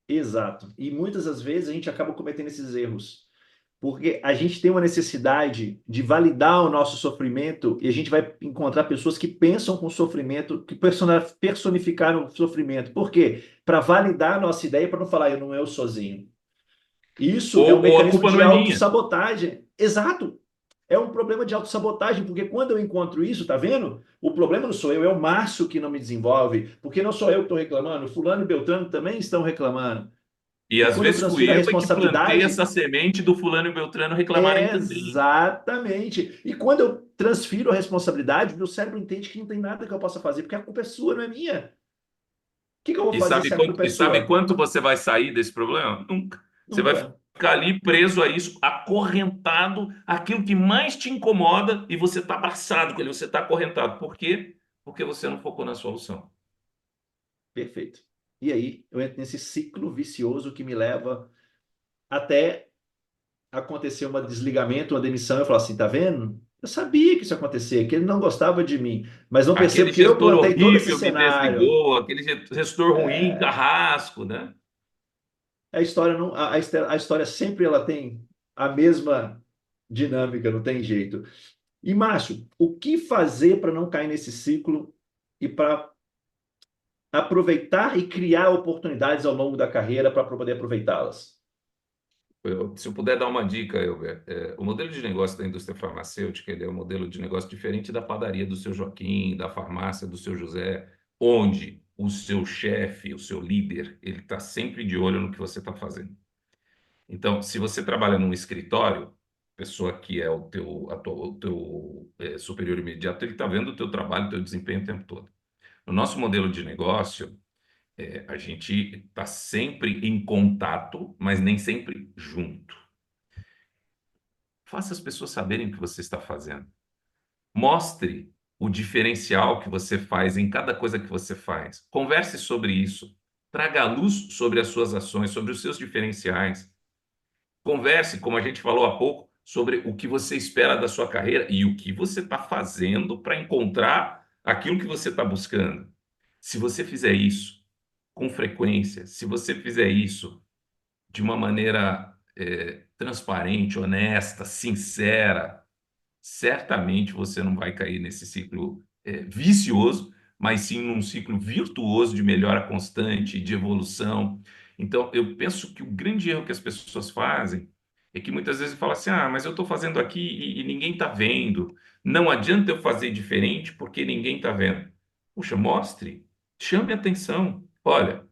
Exato. E muitas das vezes a gente acaba cometendo esses erros. Porque a gente tem uma necessidade de validar o nosso sofrimento e a gente vai encontrar pessoas que pensam com o sofrimento, que personificaram o sofrimento. Por quê? Para validar a nossa ideia, para não falar eu não eu sozinho. Isso é um Ou a mecanismo culpa de não é minha. autossabotagem. Exato. É um problema de autossabotagem, porque quando eu encontro isso, tá vendo? O problema não sou eu, é o Márcio que não me desenvolve, porque não sou eu que estou reclamando, fulano e Beltrano também estão reclamando. E E às quando eu vezes fui transfiro a eu é que plantei responsabilidade, essa semente do fulano e Beltrano reclamarem também. exatamente. E quando eu transfiro a responsabilidade, meu cérebro entende que não tem nada que eu possa fazer, porque a culpa é sua, não é minha. O que que eu vou fazer se a culpa é E sabe sua? quanto você vai sair desse problema? Nunca. Você vai Nunca. ficar ali preso a isso, acorrentado, aquilo que mais te incomoda, e você está abraçado com ele, você está acorrentado. Por quê? Porque você não focou na solução. Perfeito. E aí eu entro nesse ciclo vicioso que me leva até acontecer um desligamento, uma demissão. Eu falo assim, tá vendo? Eu sabia que isso ia acontecer, que ele não gostava de mim, mas não percebo Aquele que eu gestor plantei todo esse horrível me cenário. desligou, aquele gestor ruim, carrasco, né? A história não, a história sempre ela tem a mesma dinâmica, não tem jeito. E Márcio, o que fazer para não cair nesse ciclo e para aproveitar e criar oportunidades ao longo da carreira para poder aproveitá-las? Se eu puder dar uma dica, Elber, o modelo de negócio da indústria farmacêutica, ele é um modelo de negócio diferente da padaria do seu Joaquim, da farmácia do seu José, onde o seu chefe, o seu líder, ele está sempre de olho no que você está fazendo. Então, se você trabalha num escritório, a pessoa que é o teu superior imediato, ele está vendo o teu trabalho, o teu desempenho o tempo todo. No nosso modelo de negócio, a gente está sempre em contato, mas nem sempre junto. Faça as pessoas saberem o que você está fazendo. Mostre o diferencial que você faz em cada coisa que você faz. Converse sobre isso. Traga a luz sobre as suas ações, sobre os seus diferenciais. Converse, como a gente falou há pouco, sobre o que você espera da sua carreira e o que você está fazendo para encontrar aquilo que você está buscando. Se você fizer isso com frequência, se você fizer isso de uma maneira transparente, honesta, sincera, certamente você não vai cair nesse ciclo vicioso, mas sim num ciclo virtuoso de melhora constante, de evolução. Então, eu penso que o grande erro que as pessoas fazem é que muitas vezes falam assim: ah, mas eu estou fazendo aqui e ninguém está vendo. Não adianta eu fazer diferente porque ninguém está vendo. Puxa, mostre, chame atenção. Olha,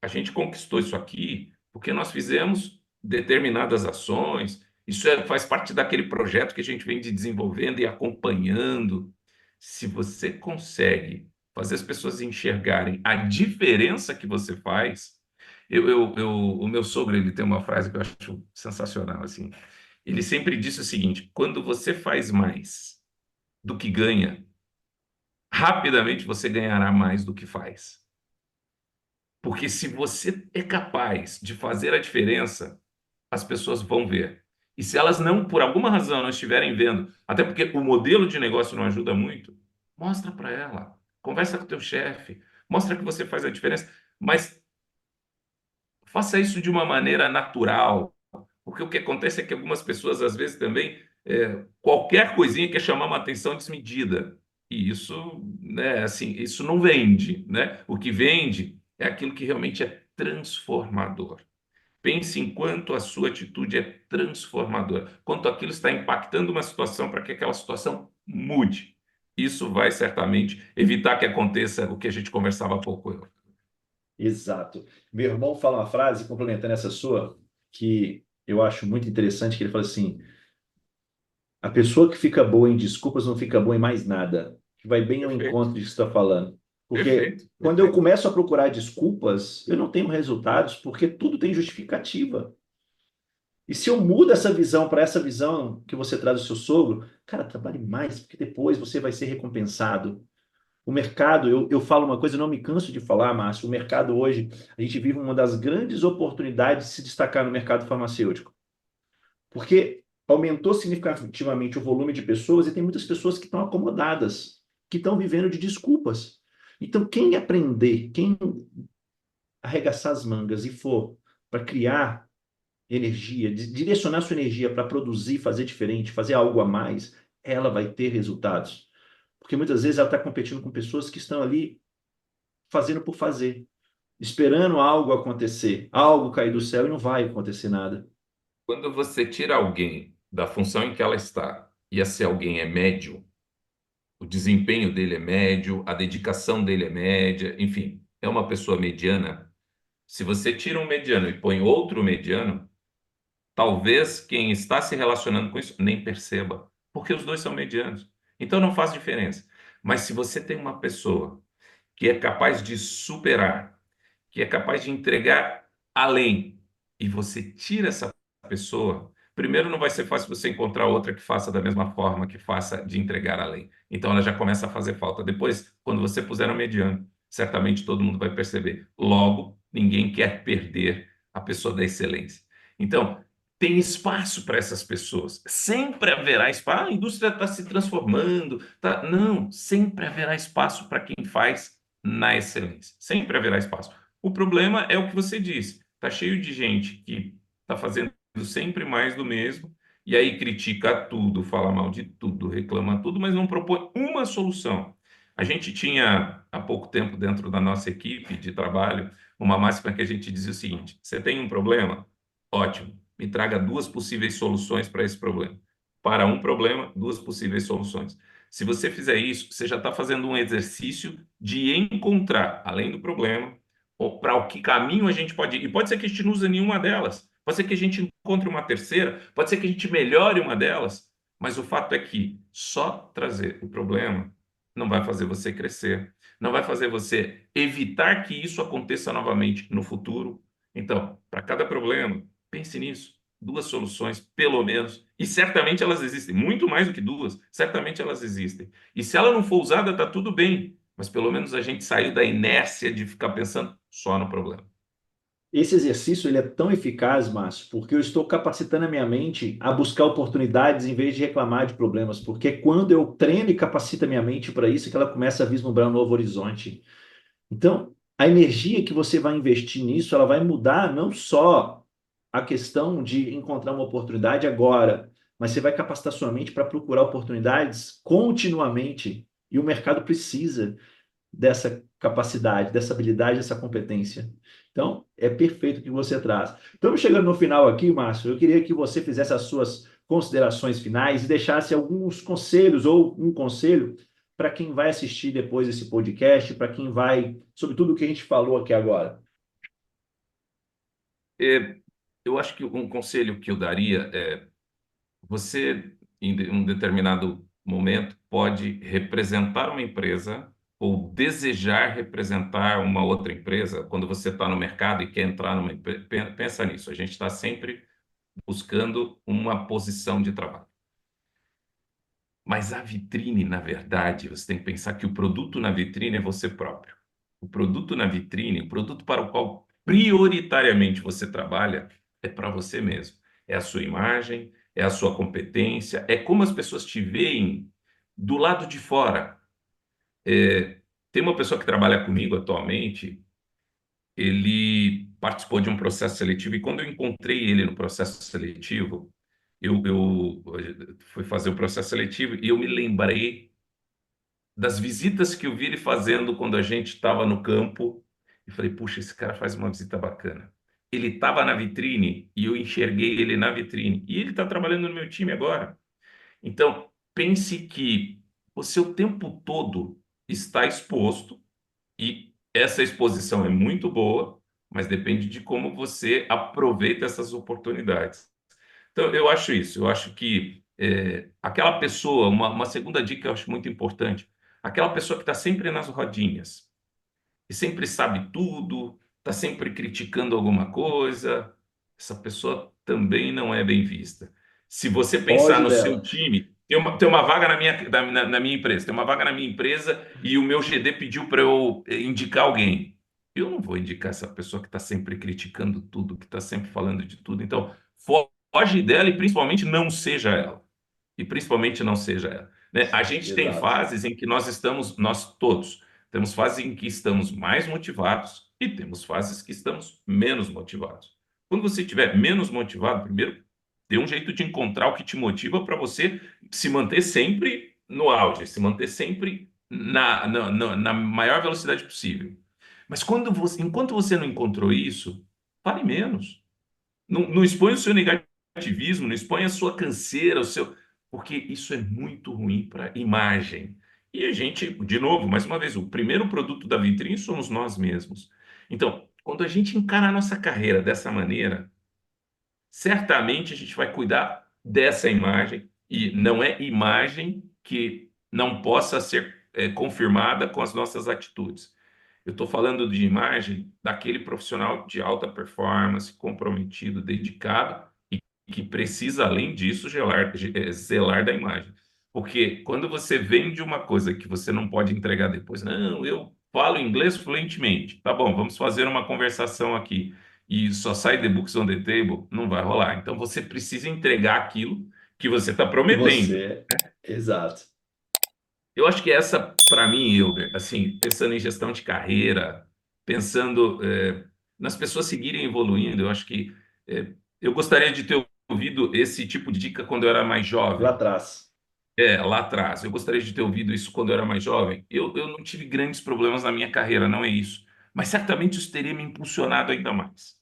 a gente conquistou isso aqui porque nós fizemos determinadas ações. Isso faz parte daquele projeto que a gente vem de desenvolvendo e acompanhando. Se você consegue fazer as pessoas enxergarem a diferença que você faz, o meu sogro ele tem uma frase que eu acho sensacional assim. Ele sempre disse o seguinte: quando você faz mais do que ganha, rapidamente você ganhará mais do que faz. Porque se você é capaz de fazer a diferença, as pessoas vão ver. E se elas não, por alguma razão, não estiverem vendo, até porque o modelo de negócio não ajuda muito, mostra para ela. Conversa com o teu chefe, mostra que você faz a diferença, mas faça isso de uma maneira natural, porque o que acontece é que algumas pessoas, às vezes, também, qualquer coisinha quer chamar uma atenção desmedida. E isso, né, assim, isso não vende, né? O que vende é aquilo que realmente é transformador. Pense em quanto a sua atitude é transformadora, quanto aquilo está impactando uma situação para que aquela situação mude. Isso vai certamente evitar que aconteça o que a gente conversava há pouco. Exato. Meu irmão fala uma frase, complementando essa sua, que eu acho muito interessante, que ele fala assim, a pessoa que fica boa em desculpas não fica boa em mais nada, que vai bem ao Perfeito, encontro disso que você está falando. Porque perfeito, quando eu perfeito. começo a procurar desculpas, eu não tenho resultados, porque tudo tem justificativa. E se eu mudo essa visão para essa visão que você traz do seu sogro, cara, trabalhe mais, porque depois você vai ser recompensado. O mercado, eu falo uma coisa, eu não me canso de falar, Márcio, o mercado hoje, a gente vive uma das grandes oportunidades de se destacar no mercado farmacêutico, porque aumentou significativamente o volume de pessoas e tem muitas pessoas que estão acomodadas, que estão vivendo de desculpas. Então, quem aprender, quem arregaçar as mangas e for para criar energia, direcionar sua energia para produzir, fazer diferente, fazer algo a mais, ela vai ter resultados. Porque muitas vezes ela está competindo com pessoas que estão ali fazendo por fazer, esperando algo acontecer, algo cair do céu e não vai acontecer nada. Quando você tira alguém da função em que ela está e esse alguém é médio, o desempenho dele é médio, a dedicação dele é média, enfim, é uma pessoa mediana. Se você tira um mediano e põe outro mediano, talvez quem está se relacionando com isso nem perceba, porque os dois são medianos. Então não faz diferença. Mas se você tem uma pessoa que é capaz de superar, que é capaz de entregar além, e você tira essa pessoa, primeiro não vai ser fácil você encontrar outra que faça da mesma forma que faça de entregar além. Então ela já começa a fazer falta. Depois, quando você puser no mediano, certamente todo mundo vai perceber. Logo, ninguém quer perder a pessoa da excelência. Então, tem espaço para essas pessoas. Sempre haverá espaço. Ah, a indústria está se transformando. Tá... Não, sempre haverá espaço para quem faz na excelência. Sempre haverá espaço. O problema é o que você disse. Está cheio de gente que está fazendo sempre mais do mesmo, e aí critica tudo, fala mal de tudo, reclama tudo, mas não propõe uma solução. A gente tinha, há pouco tempo, dentro da nossa equipe de trabalho, uma máxima que a gente dizia o seguinte: você tem um problema? Ótimo, me traga duas possíveis soluções para esse problema. Para um problema, duas possíveis soluções. Se você fizer isso, você já está fazendo um exercício de encontrar, além do problema, ou para o que caminho a gente pode ir. E pode ser que a gente não use nenhuma delas. Pode ser que a gente encontre uma terceira. Pode ser que a gente melhore uma delas. Mas o fato é que só trazer o problema não vai fazer você crescer. Não vai fazer você evitar que isso aconteça novamente no futuro. Então, para cada problema, pense nisso. Duas soluções, pelo menos. E certamente elas existem. Muito mais do que duas. Certamente elas existem. E se ela não for usada, está tudo bem. Mas pelo menos a gente saiu da inércia de ficar pensando só no problema. Esse exercício ele é tão eficaz, Márcio, porque eu estou capacitando a minha mente a buscar oportunidades em vez de reclamar de problemas, porque quando eu treino e capacito a minha mente para isso, é que ela começa a vislumbrar um novo horizonte. Então, a energia que você vai investir nisso, ela vai mudar não só a questão de encontrar uma oportunidade agora, mas você vai capacitar sua mente para procurar oportunidades continuamente, e o mercado precisa dessa capacidade, dessa habilidade, dessa competência. Então, é perfeito o que você traz. Estamos chegando no final aqui, Márcio. Eu queria que você fizesse as suas considerações finais e deixasse alguns conselhos ou um conselho para quem vai assistir depois esse podcast, para quem vai, sobre tudo o que a gente falou aqui agora. Eu acho que um conselho que eu daria é: você, em um determinado momento, pode representar uma empresa ou desejar representar uma outra empresa quando você está no mercado e quer entrar numa empresa. Pensa nisso, a gente está sempre buscando uma posição de trabalho. Mas a vitrine, na verdade, você tem que pensar que o produto na vitrine é você próprio. O produto na vitrine, o produto para o qual prioritariamente você trabalha, é para você mesmo. É a sua imagem, é a sua competência, é como as pessoas te veem do lado de fora. Tem uma pessoa que trabalha comigo atualmente, ele participou de um processo seletivo e quando eu encontrei ele no processo seletivo, eu fui fazer o processo seletivo e eu me lembrei das visitas que eu vi ele fazendo quando a gente estava no campo e falei, puxa, esse cara faz uma visita bacana. Ele estava na vitrine e eu enxerguei ele na vitrine e ele está trabalhando no meu time agora. Então, pense que você o tempo todo está exposto e essa exposição é muito boa, mas depende de como você aproveita essas oportunidades. Então, eu acho isso. Eu acho que aquela pessoa, uma segunda dica que eu acho muito importante, aquela pessoa que está sempre nas rodinhas e sempre sabe tudo, está sempre criticando alguma coisa, essa pessoa também não é bem vista. Se você pensar Foge no seu dela. time, tem uma vaga na minha empresa, tem uma vaga na minha empresa e o meu GD pediu para eu indicar alguém. Eu não vou indicar essa pessoa que está sempre criticando tudo, que está sempre falando de tudo. Então, foge dela e principalmente não seja ela. E principalmente não seja ela. Né? A gente tem Exato. fases em que nós estamos, nós todos, temos fases em que estamos mais motivados e temos fases que estamos menos motivados. Quando você estiver menos motivado, primeiro, dê um jeito de encontrar o que te motiva para você se manter sempre no auge, se manter sempre na maior velocidade possível. Mas enquanto você não encontrou isso, fale menos. Não expõe o seu negativismo, não expõe a sua canseira, porque isso é muito ruim para a imagem. E a gente, de novo, mais uma vez, o primeiro produto da vitrine somos nós mesmos. Então, quando a gente encara a nossa carreira dessa maneira, certamente a gente vai cuidar dessa imagem, e não é imagem que não possa ser confirmada com as nossas atitudes. Eu estou falando de imagem daquele profissional de alta performance, comprometido, dedicado que precisa, além disso, zelar da imagem. Porque quando você vende uma coisa que você não pode entregar depois, não, eu falo inglês fluentemente, tá bom, vamos fazer uma conversação aqui, e só sai the books on the table, não vai rolar. Então você precisa entregar aquilo que você está E prometendo. você, exato. Eu acho que essa, para mim, Hilber, assim, pensando em gestão de carreira, pensando nas pessoas seguirem evoluindo, eu acho que eu gostaria de ter ouvido esse tipo de dica quando eu era mais Lá jovem. atrás. Lá atrás. Eu gostaria de ter ouvido isso quando eu era mais jovem. Eu não tive grandes problemas na minha carreira, não é isso. Mas certamente isso teria me impulsionado ainda mais.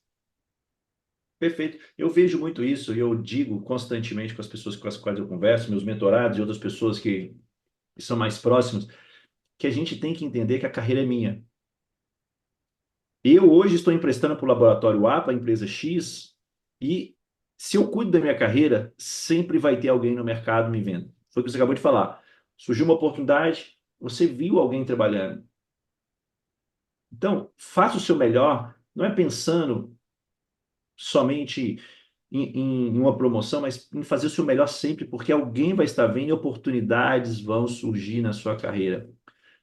Perfeito. Eu vejo muito isso e eu digo constantemente com as pessoas com as quais eu converso, meus mentorados e outras pessoas que são mais próximas, que a gente tem que entender que a carreira é minha. Eu hoje estou emprestando para o laboratório A, para a empresa X, e se eu cuido da minha carreira, sempre vai ter alguém no mercado me vendo. Foi o que você acabou de falar. Surgiu uma oportunidade, você viu alguém trabalhando. Então, faça o seu melhor, não é pensando somente em uma promoção, mas em fazer o seu melhor sempre, porque alguém vai estar vendo e oportunidades vão surgir na sua carreira.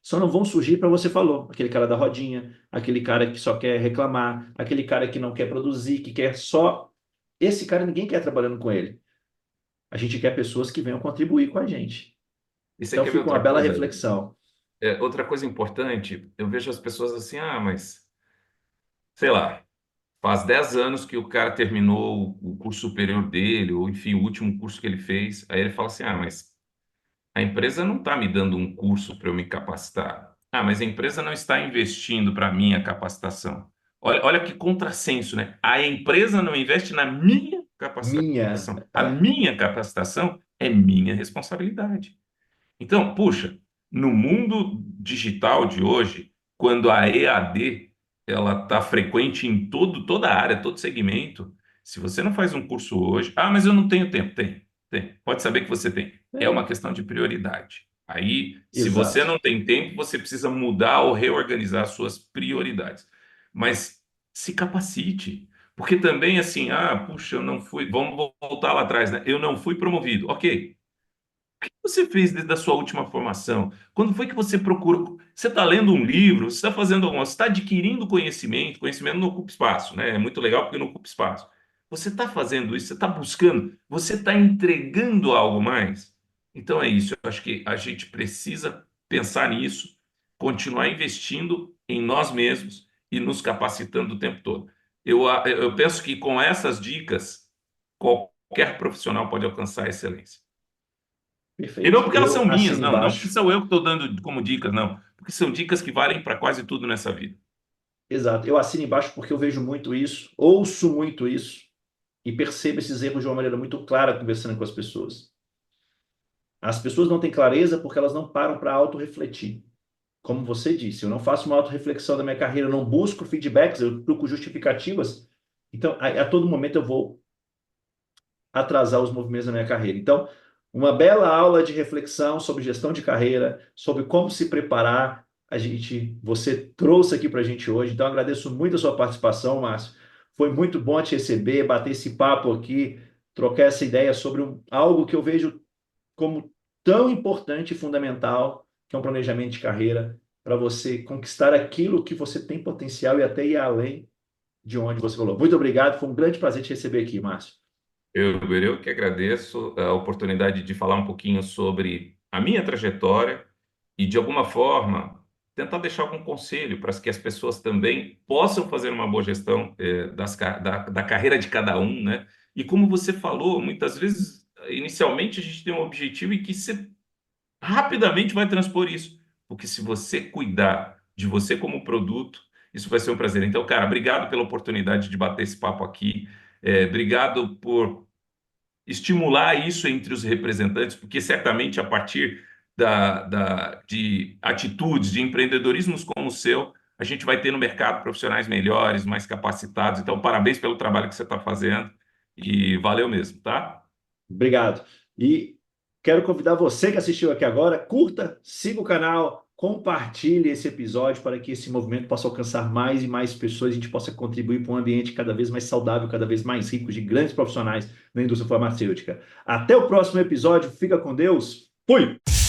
Só não vão surgir para você falou, aquele cara da rodinha, aquele cara que só quer reclamar, aquele cara que não quer produzir, que quer só. Esse cara ninguém quer trabalhando com ele. A gente quer pessoas que venham contribuir com a gente. E você Então quer ver fica uma outra bela coisa? reflexão. Outra coisa importante, eu vejo as pessoas assim, mas, sei lá, faz 10 anos que o cara terminou o curso superior dele, ou enfim, o último curso que ele fez. Aí ele fala assim, mas a empresa não está me dando um curso para eu me capacitar. Mas a empresa não está investindo para a minha capacitação. Olha que contrassenso, né? A empresa não investe na minha Minha. capacitação. A minha capacitação é minha responsabilidade. Então, puxa, no mundo digital de hoje, quando a EAD ela está frequente em toda a área, todo segmento, se você não faz um curso hoje, mas eu não tenho tempo, tem. Pode saber que você tem. É uma É, questão de prioridade. Aí, se você exato. não tem tempo, você precisa mudar ou reorganizar suas prioridades. Mas se capacite. Porque também assim, puxa, eu não fui, vamos voltar lá atrás, né? Eu não fui promovido. Ok, você fez desde a sua última formação? Quando foi que você procurou? Você está lendo um livro, você está fazendo alguma, você está adquirindo conhecimento, conhecimento não ocupa espaço, né? É muito legal porque não ocupa espaço. Você está fazendo isso, você está buscando, você está entregando algo mais? Então é isso, eu acho que a gente precisa pensar nisso, continuar investindo em nós mesmos e nos capacitando o tempo todo. Eu penso que com essas dicas, qualquer profissional pode alcançar a excelência. E não Perfeito. porque elas são Eu minhas, assino não porque embaixo. sou eu que estou dando como dicas, não. Porque são dicas que valem para quase tudo nessa vida. Exato. Eu assino embaixo porque eu vejo muito isso, ouço muito isso e percebo esses erros de uma maneira muito clara conversando com as pessoas. As pessoas não têm clareza porque elas não param para autorrefletir. Como você disse, eu não faço uma autorreflexão da minha carreira, eu não busco feedbacks, eu procuro justificativas. Então, a todo momento eu vou atrasar os movimentos da minha carreira. Então, uma bela aula de reflexão sobre gestão de carreira, sobre como se preparar. Você trouxe aqui para a gente hoje. Então, agradeço muito a sua participação, Márcio. Foi muito bom te receber, bater esse papo aqui, trocar essa ideia sobre algo que eu vejo como tão importante e fundamental, que é um planejamento de carreira, para você conquistar aquilo que você tem potencial e até ir além de onde você falou. Muito obrigado, foi um grande prazer te receber aqui, Márcio. Eu que agradeço a oportunidade de falar um pouquinho sobre a minha trajetória e, de alguma forma, tentar deixar algum conselho para que as pessoas também possam fazer uma boa gestão da carreira de cada um, né? E como você falou, muitas vezes, inicialmente, a gente tem um objetivo e que você rapidamente vai transpor isso. Porque se você cuidar de você como produto, isso vai ser um prazer. Então, cara, obrigado pela oportunidade de bater esse papo aqui. Obrigado por estimular isso entre os representantes, porque certamente a partir de atitudes, de empreendedorismos como o seu, a gente vai ter no mercado profissionais melhores, mais capacitados. Então, parabéns pelo trabalho que você está fazendo e valeu mesmo, tá? Obrigado. E quero convidar você que assistiu aqui agora, curta, siga o canal, compartilhe esse episódio para que esse movimento possa alcançar mais e mais pessoas e a gente possa contribuir para um ambiente cada vez mais saudável, cada vez mais rico de grandes profissionais na indústria farmacêutica. Até o próximo episódio. Fica com Deus. Fui!